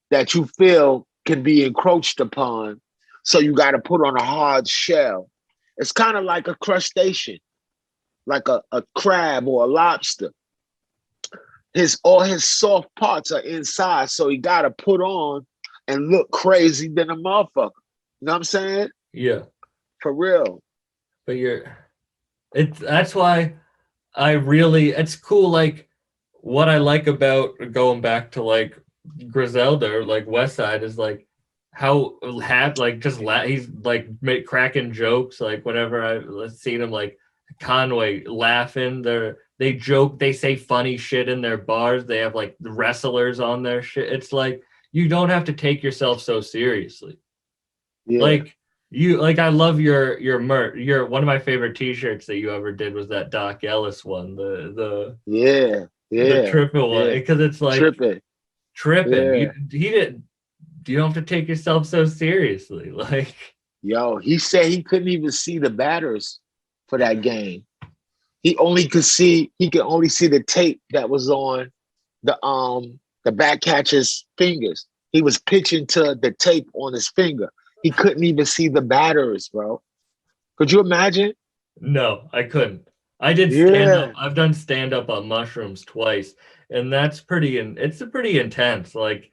that you feel can be encroached upon. So you got to put on a hard shell. It's kind of like a crustacean. like a crab or a lobster. All his soft parts are inside, so he gotta put on and look crazy than a motherfucker. You know what I'm saying? Yeah. For real. But that's why it's cool. Like what I like about going back to like Griselda or like West Side is like how like just he's like cracking jokes. Like whenever I've seen him, like Conway laughing, they joke, they say funny shit in their bars. They have like the wrestlers on their shit. It's like you don't have to take yourself so seriously. Yeah. Like I love your merch. One of my favorite T-shirts that you ever did was that Doc Ellis one, the tripping one, because it's like tripping. Yeah. You don't have to take yourself so seriously. Like, yo, he said he couldn't even see the batters for that game. He could only see the tape that was on the back catcher's fingers. He was pitching to the tape on his finger. He couldn't even see the batters, bro. Could you imagine? No, I couldn't. I did stand up. I've done stand up on mushrooms twice, and it's pretty intense. Like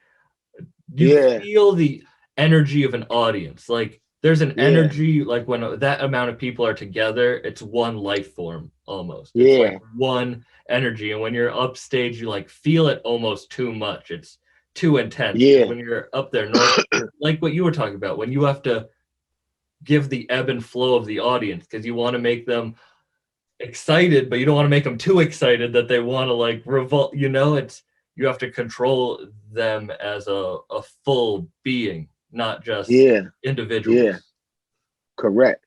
you feel the energy of an audience. Like there's an energy, like when that amount of people are together, it's one life form almost. It's like one energy. And when you're upstage, you like feel it almost too much. It's too intense. Yeah. When you're up there, like what you were talking about, when you have to give the ebb and flow of the audience, because you want to make them excited, but you don't want to make them too excited that they want to like revolt. You know, you have to control them as a full being, not just individuals. Yeah. Correct.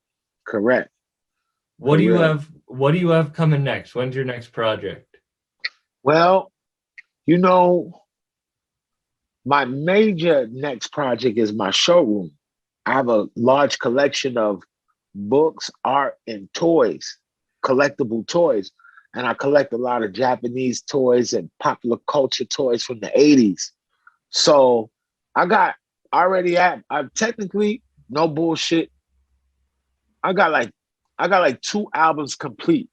What do you have coming next? When's your next project? Well, you know, my major next project is my showroom. I have a large collection of books, art, and toys, collectible toys. And I collect a lot of Japanese toys and popular culture toys from the 80s. So I've technically, no bullshit, I got like 2 albums complete.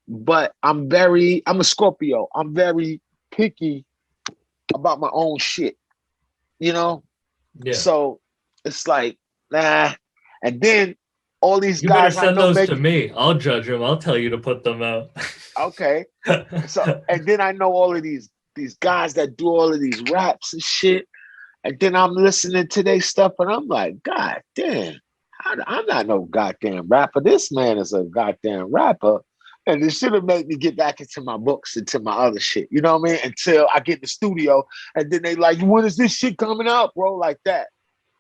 But I'm a Scorpio. I'm very picky about my own shit, you know? Yeah. So it's like, nah. And then all these you guys better send those to me. I'll judge them. I'll tell you to put them out. Okay. So and then I know all of these guys that do all of these raps and shit. And then I'm listening to their stuff and I'm like, God damn, I'm not no goddamn rapper. This man is a goddamn rapper. And it should have made me get back into my books, into my other shit. You know what I mean? Until I get in the studio and then they like, when is this shit coming out, bro? Like that.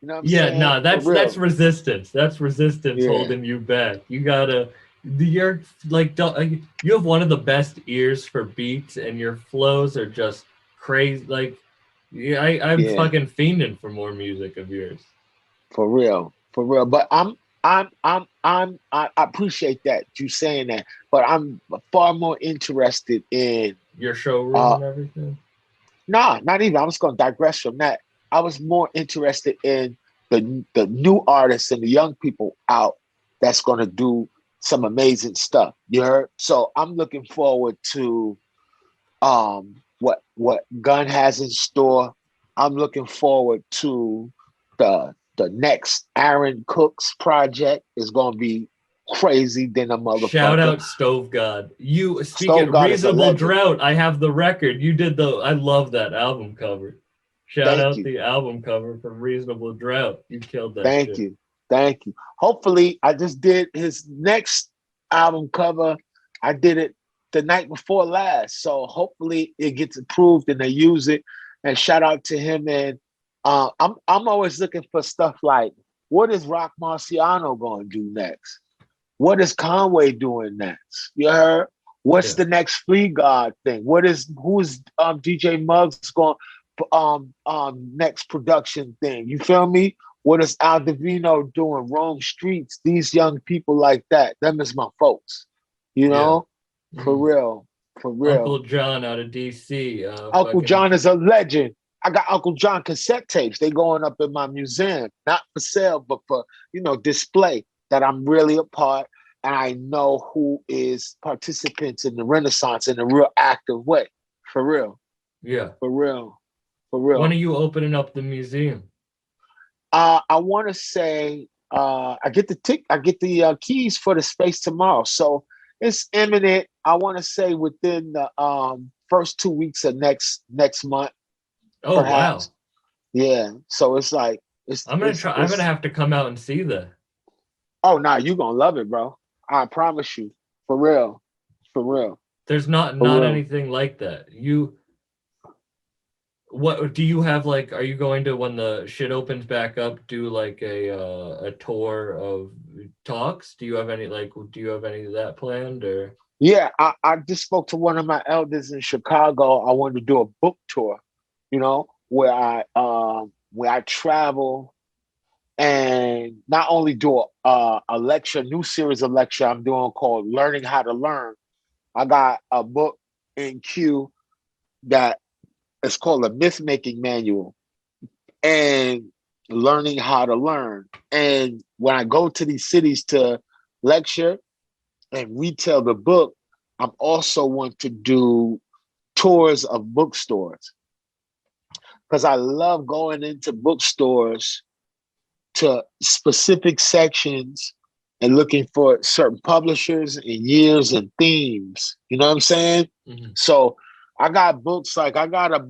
You know what I'm saying? Yeah, no, that's resistance. That's resistance holding you back. You're like, you have one of the best ears for beats and your flows are just crazy. Like, I'm fucking fiending for more music of yours. For real. But I appreciate that you saying that, but I'm far more interested in your showroom and everything. Nah, not even. I was going to digress from that. I was more interested in the new artists and the young people out that's going to do some amazing stuff. You heard? So I'm looking forward to what Gun has in store. I'm looking forward to the next Aaron Cook's project is going to be crazy than a motherfucker. Shout out Stove God. You speaking Reasonable Drought. I have the record. You did I love that album cover. Shout out the album cover from Reasonable Drought. You killed that. Thank you. Hopefully, I just did his next album cover. I did it the night before last. So hopefully it gets approved and they use it. And shout out to him. And I'm always looking for stuff like, what is Rock Marciano going to do next? What is Conway doing next? You heard? What's the next Free God thing? Who's DJ Muggs going next production thing? You feel me? What is Al Divino doing? Rome Streets, these young people like that. Them is my folks. You know? Yeah. For real. Uncle John out of DC. Uncle John is a legend. I got Uncle John cassette tapes. They going up in my museum, not for sale, but for, display, that I'm really a part. and I know who is participants in the Renaissance in a real active way. For real. Yeah. For real. For real. When are you opening up the museum? I want to say I get the keys for the space tomorrow, so it's imminent. I want to say within the first 2 weeks of next month. Oh perhaps. wow! Yeah, so it's like I'm gonna have to come out and see that. Oh no, you're gonna love it, bro. I promise you, for real, for real. There's not For real. anything like that. What do you have, like, are you going to, when the shit opens back up, do like a tour of talks? Do you have any of that planned, or? Yeah, I just spoke to one of my elders in Chicago. I wanted to do a book tour, where I travel and not only do a lecture, new series of lecture I'm doing called Learning How to Learn. I got a book in queue that is called a myth making manual and learning how to learn. And when I go to these cities to lecture and retell the book, I'm also want to do tours of bookstores, because I love going into bookstores to specific sections and looking for certain publishers and years and themes. You know what I'm saying? Mm-hmm. So I got books, like I got a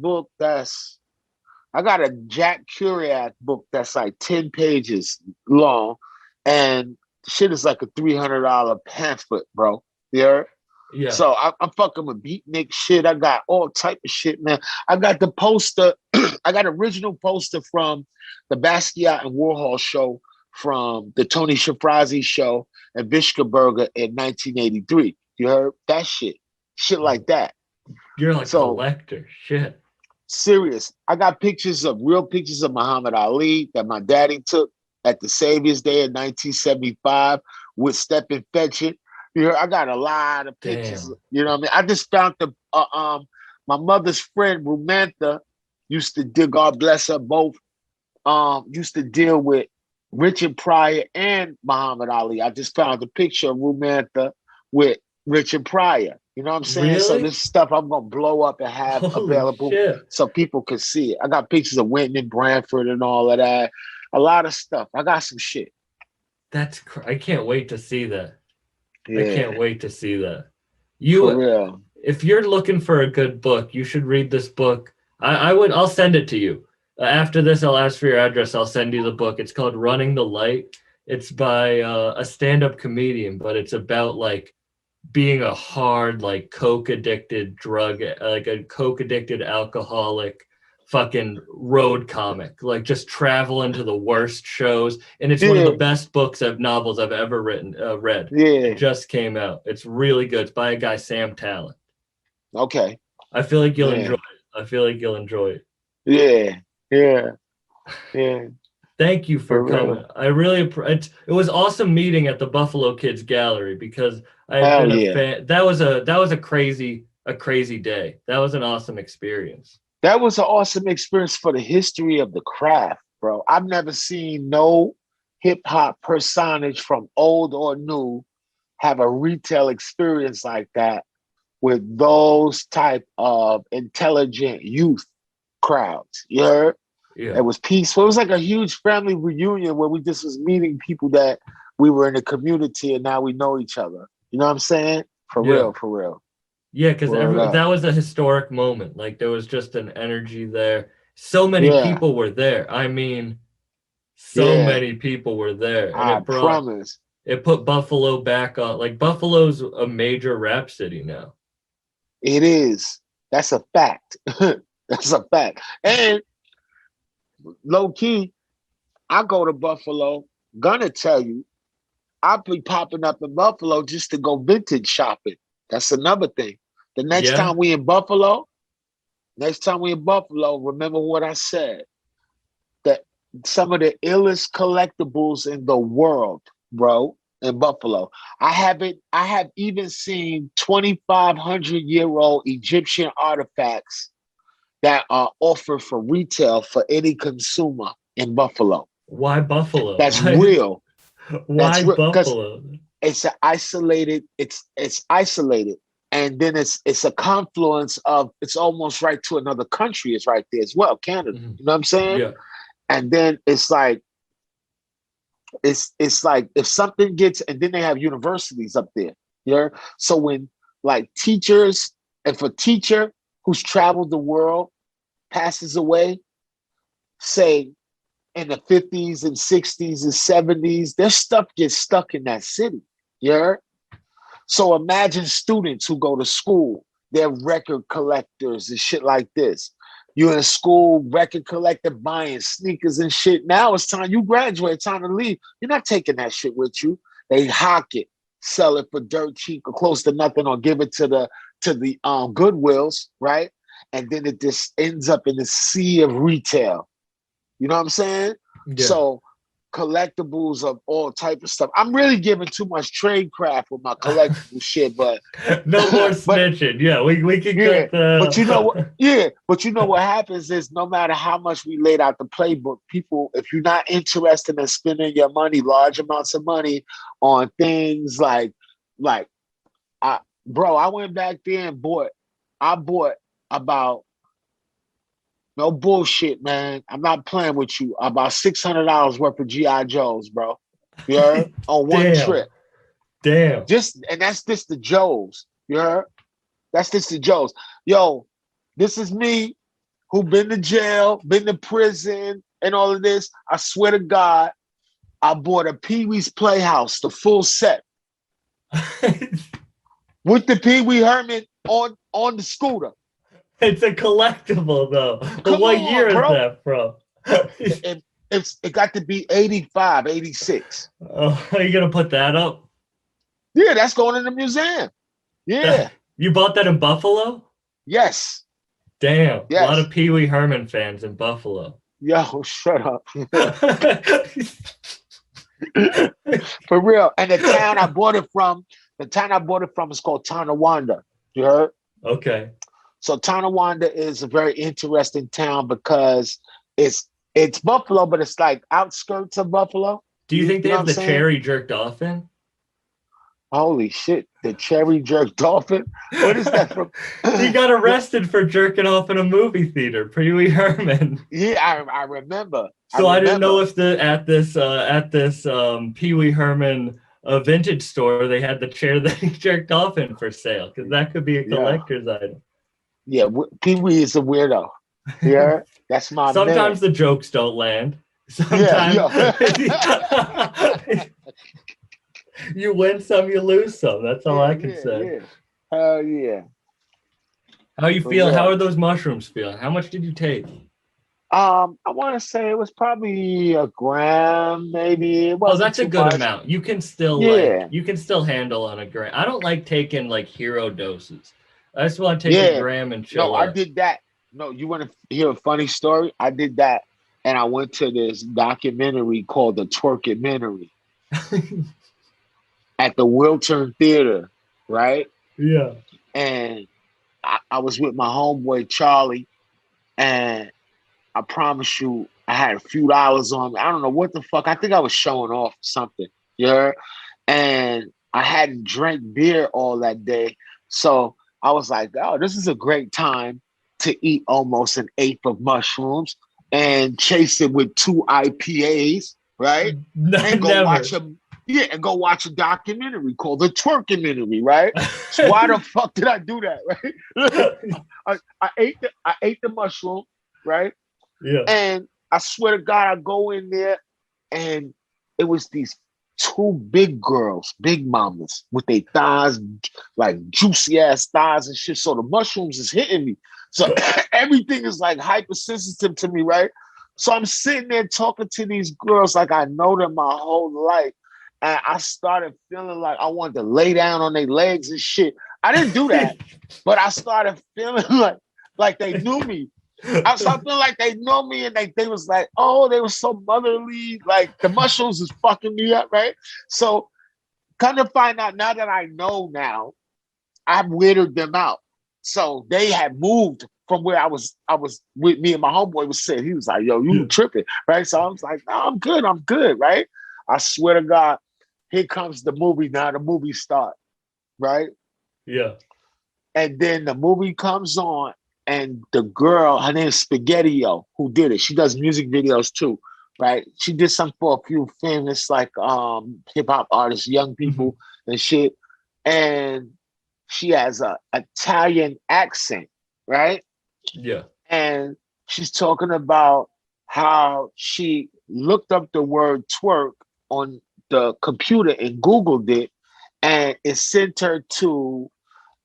Jack Kerouac book that's like 10 pages long, and shit is like a $300 pamphlet, bro. You heard? Yeah. So I'm fucking with beatnik shit. I got all type of shit, man. I got the poster. I got original poster from the Basquiat and Warhol show, from the Tony Shafrazi show at Vishkaberger in 1983. You heard that shit? Shit like that. You're like a collector. Shit. Serious. I got real pictures of Muhammad Ali that my daddy took at the Savior's Day in 1975 with Step Infection. I got a lot of pictures. Damn. You know what I mean? I just found my mother's friend Rumantha used to deal, God bless her both, used to deal with Richard Pryor and Muhammad Ali. I just found a picture of Rumantha with Richard Pryor. You know what I'm saying? Really? So this stuff I'm gonna blow up and have available so people can see it. I got pictures of Whitney Branford and all of that. A lot of stuff. I got some shit. I can't wait to see that. Yeah. I can't wait to see that. For real. If you're looking for a good book, you should read this book. I'll send it to you. After this, I'll ask for your address. I'll send you the book. It's called Running the Light. It's by a stand-up comedian, but it's about like being a hard, like coke addicted alcoholic fucking road comic, like just traveling to the worst shows. And it's one of the best novels I've ever read. Yeah. It just came out. It's really good. It's by a guy, Sam Talent. Okay. I feel like you'll enjoy it. Yeah. Thank you for coming. Real. I really it was awesome meeting at the Buffalo Kids Gallery, because I had been a fan. That was a crazy day. That was an awesome experience. That was an awesome experience for the history of the craft, bro. I've never seen no hip hop personage from old or new have a retail experience like that with those type of intelligent youth crowds. You heard? Yeah. It was peaceful. It was like a huge family reunion where we just was meeting people that we were in the community and now we know each other. You know what I'm saying? For real. Yeah, because that was a historic moment. Like, there was just an energy there. So many people were there. I mean, many people were there. And promise. It put Buffalo back on. Like, Buffalo's a major rap city now. It is. That's a fact. That's a fact. And low key, I go to Buffalo, gonna tell you, I'll be popping up in Buffalo just to go vintage shopping. That's another thing. The next time we in Buffalo, remember what I said, that some of the illest collectibles in the world, bro, in Buffalo. I have even seen 2,500-year-old Egyptian artifacts that are offered for retail for any consumer in Buffalo. Why Buffalo? That's real. Why Buffalo? it's an isolated, it's isolated. And then it's a confluence of, it's almost right to another country is right there as well, Canada. Mhm. You know what I'm saying? Yeah. And then it's like if something gets, and then they have universities up there. Yeah. So when like teachers, if a teacher who's traveled the world passes away, say in the 50s and 60s and 70s, their stuff gets stuck in that city. Yeah. So imagine students who go to school, they're record collectors and shit like this. You're in school, record collector, buying sneakers and shit. Now it's time you graduate, time to leave. You're not taking that shit with you. They hawk it, sell it for dirt cheap or close to nothing, or give it to the Goodwills, right? And then it just ends up in the sea of retail. You know what I'm saying? Yeah. So collectibles of all type of stuff. I'm really giving too much trade craft with my collectible shit, but no more snitching. Yeah, we can cut the. But you know what? Yeah, but you know what happens is no matter how much we laid out the playbook, people, if you're not interested in spending your money, large amounts of money on things like I went back there and bought about, no bullshit, man, I'm not playing with you, about $600 worth of G.I. Joes, bro. You heard? On one trip. Damn. And that's just the Joes. You heard? That's just the Joes. Yo, this is me who been to jail, been to prison, and all of this. I swear to God, I bought a Pee-wee's Playhouse, the full set. With the Pee-wee Herman on the scooter. It's a collectible, though. But what year is that from? It got to be 85, 86. Oh, are you going to put that up? Yeah, that's going in the museum. Yeah. You bought that in Buffalo? Yes. Damn. Yes. A lot of Pee Wee Herman fans in Buffalo. Yo, shut up. For real. And the town I bought it from is called Tonawanda. You heard? Okay. So Tonawanda is a very interesting town because it's Buffalo, but it's like outskirts of Buffalo. Do you think they have the cherry jerked off in? Holy shit, the cherry jerked off in? What is that from? He got arrested for jerking off in a movie theater, Pee Wee Herman. Yeah, I remember. So I didn't know if at this Pee Wee Herman vintage store they had the chair that he jerked off in for sale, because that could be a collector's item. Yeah, Pee-wee is a weirdo. Yeah, that's my Sometimes man. the jokes don't land. Sometimes you win some, you lose some. That's all I can say. Yeah. Hell yeah. How you feel? How are those mushrooms feeling? How much did you take? I want to say it was probably a gram, maybe. Oh, that's a good amount. You can still you can still handle on a gram. I don't like taking like hero doses. I just want to take a gram and chill. No, I did that. No, you want to hear a funny story? I did that, and I went to this documentary called The Twerkdocumentary at the Wiltern Theater, right? Yeah. And I was with my homeboy Charlie, and I promise you, I had a few dollars on me. I don't know what the fuck. I think I was showing off something. Yeah. And I hadn't drank beer all that day. So I was like, oh, this is a great time to eat almost an eighth of mushrooms and chase it with 2 IPAs, right? And go watch a documentary called The Twerkdocumentary, right? So why the fuck did I do that, right? I ate the mushroom, right? Yeah. And I swear to God, I go in there and it was these 2 big girls, big mamas with their thighs, like juicy ass thighs and shit. So the mushrooms is hitting me. So everything is like hypersensitive to me, right? So I'm sitting there talking to these girls like I know them my whole life. And I started feeling like I wanted to lay down on their legs and shit. I didn't do that, but I started feeling like they knew me. I started feeling like they know me, and they was like, oh, they were so motherly. Like the mushrooms is fucking me up, right? So kind of find out now that I know now, I've weirded them out. So they had moved from where I was with me and my homeboy was sitting. He was like, yo, you tripping, right? So I was like, no, I'm good, right? I swear to God, here comes the movie. Now the movie start, right? Yeah. And then the movie comes on, and the girl, her name's Spaghettio, who did it. She does music videos too, right? She did some for a few famous like hip hop artists, young people and shit. And she has a Italian accent, right? Yeah. And she's talking about how she looked up the word twerk on the computer and Googled it, and it sent her to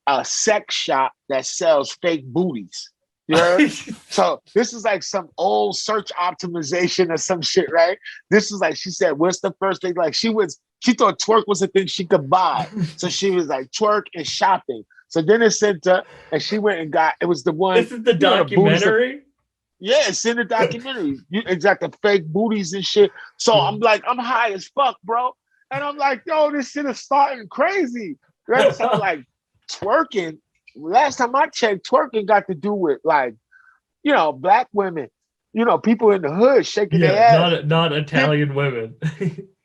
a sex shop that sells fake booties. You heard? So this is like some old search optimization or some shit, right? This is like, she said, what's the first thing? Like she thought twerk was a thing she could buy. So she was like twerk and shopping. So then it sent her, and she went and got, it was the one. This is the documentary? Yeah, it's in the documentary. Exactly, fake booties and shit. So I'm like, I'm high as fuck, bro. And I'm like, yo, this shit is starting crazy. Right? So I'm like, twerking. Last time I checked, twerking got to do with like, black women, people in the hood shaking their ass. Not Italian women.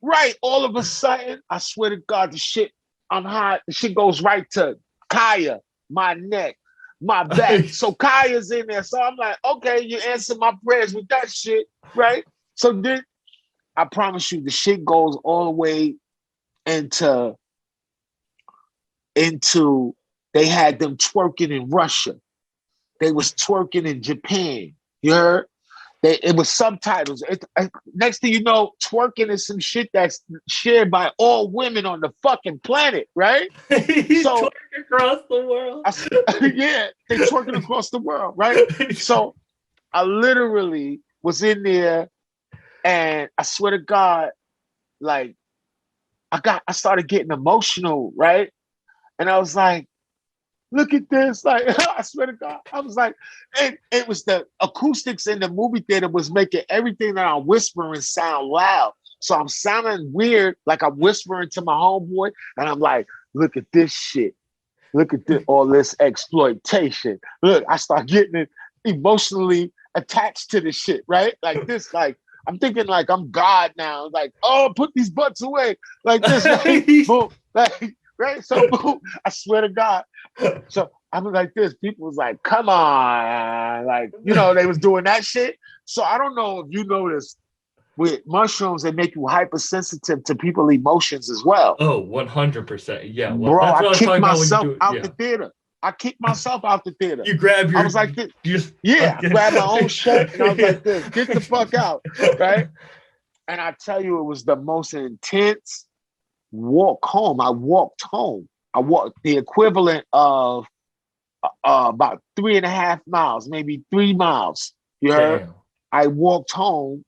Right. All of a sudden, I swear to God, I'm high. The shit goes right to Kaya, my neck, my back. So Kaya's in there. So I'm like, okay, you answer my prayers with that shit, right? So then I promise you, the shit goes all the way into they had them twerking in Russia. They was twerking in Japan. You heard? It was subtitles. Next thing you know, twerking is some shit that's shared by all women on the fucking planet, right? So twerking across the world. Yeah, they twerking across the world, right? So I literally was in there, and I swear to God, like I started getting emotional, right? And I was like, look at this. Like, I swear to God, I was like, and it was the acoustics in the movie theater was making everything that I'm whispering sound loud. So I'm sounding weird, like I'm whispering to my homeboy, and I'm like, look at this shit. Look at all this exploitation. Look, I start getting emotionally attached to this shit, right? Like this, like, I'm thinking like I'm God now. Like, oh, put these butts away. Like this, right? Boom. Like, right? So boom, I swear to God. So I was like this. People was like, come on. Like, they was doing that shit. So I don't know if you noticed with mushrooms, they make you hypersensitive to people's emotions as well. Oh, 100%. Yeah. Well, bro, that's what I kicked talking myself about out the theater. I kicked myself out the theater. You grab your... I was like this. I grabbed my own shirt and I was like this. Get the fuck out. Right? And I tell you, it was the most intense walk home. I walked home. I walked the equivalent of about 3.5 miles, maybe 3 miles. You heard? Damn. I walked home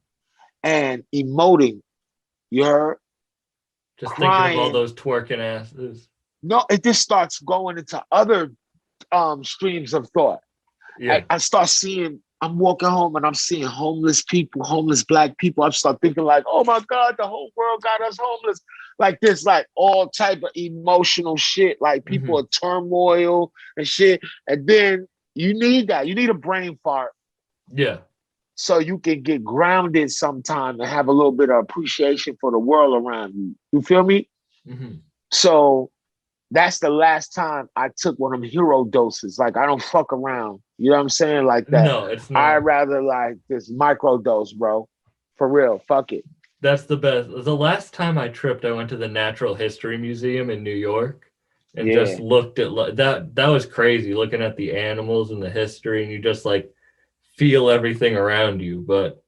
and emoting. You heard? Just crying. Thinking of all those twerking asses. No, it just starts going into other streams of thought. Yeah. I start seeing, I'm walking home and I'm seeing homeless people, homeless black people. I start thinking like, oh my God, the whole world got us homeless. Like this, like all type of emotional shit, like people are turmoil and shit. And then you need that. You need a brain fart. Yeah. So you can get grounded sometime and have a little bit of appreciation for the world around you. You feel me? Mm-hmm. So that's the last time I took one of them hero doses. Like, I don't fuck around. You know what I'm saying? Like that. No, it's not. I'd rather like this micro dose, bro. For real. Fuck it. That's the best. The last time I tripped, I went to the Natural History Museum in New York and just looked at that. That was crazy, looking at the animals and the history, and you just like feel everything around you. But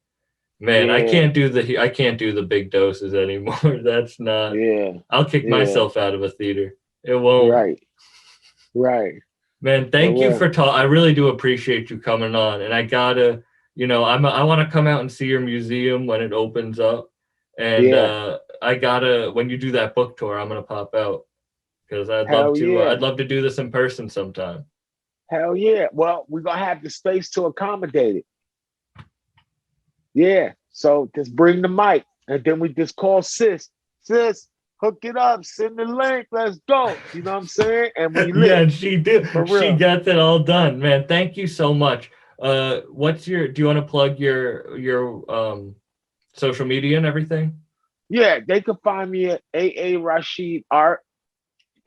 man, I can't do the big doses anymore. That's not. Yeah. I'll kick myself out of a theater. It won't. Right. Man, thank you for talking. I really do appreciate you coming on. And I gotta, I want to come out and see your museum when it opens up. And I gotta, when you do that book tour, I'm gonna pop out because I'd love to do this in person sometime. Hell yeah. Well, we're gonna have the space to accommodate it. Yeah. So just bring the mic, and then we just call sis. Hook it up, send the link, let's go. You know what I'm saying? And we yeah, she did. She gets it all done, man. Thank you so much. Do you want to plug your social media and everything? Yeah, they can find me at AA Rashid Art,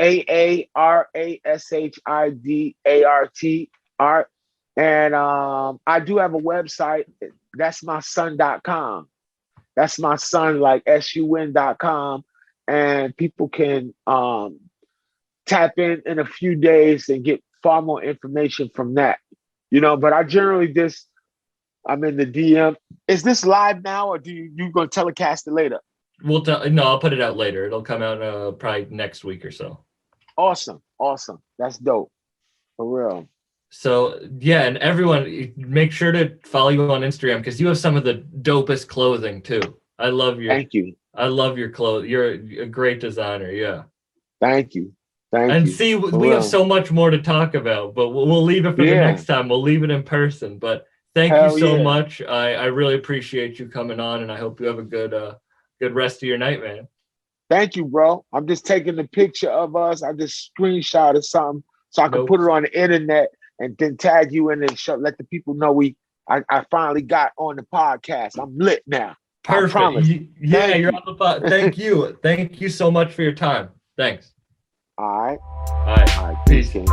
AARASHIDART Art. And I do have a website. That's my son.com. That's my son, like sun.com. And people can tap in a few days and get far more information from that. But I generally I'm in the DM. Is this live now, or you gonna telecast it later? No, I'll put it out later. It'll come out probably next week or so. Awesome. That's dope. For real. So yeah, and everyone, make sure to follow you on Instagram because you have some of the dopest clothing too. Thank you. I love your clothes. You're a great designer. Yeah. Thank you. And see, we have so much more to talk about, but we'll leave it for the next time. We'll leave it in person. But thank you so much. I really appreciate you coming on, and I hope you have a good rest of your night, man. Thank you, bro. I'm just taking the picture of us. I just screenshotted something so I can put it on the internet and then tag you in and let the people know I finally got on the podcast. I'm lit now. Perfect. I promise. Yeah, you're on the pod. Thank you. Thank you so much for your time. Thanks. All right. All right. Peace. Peace.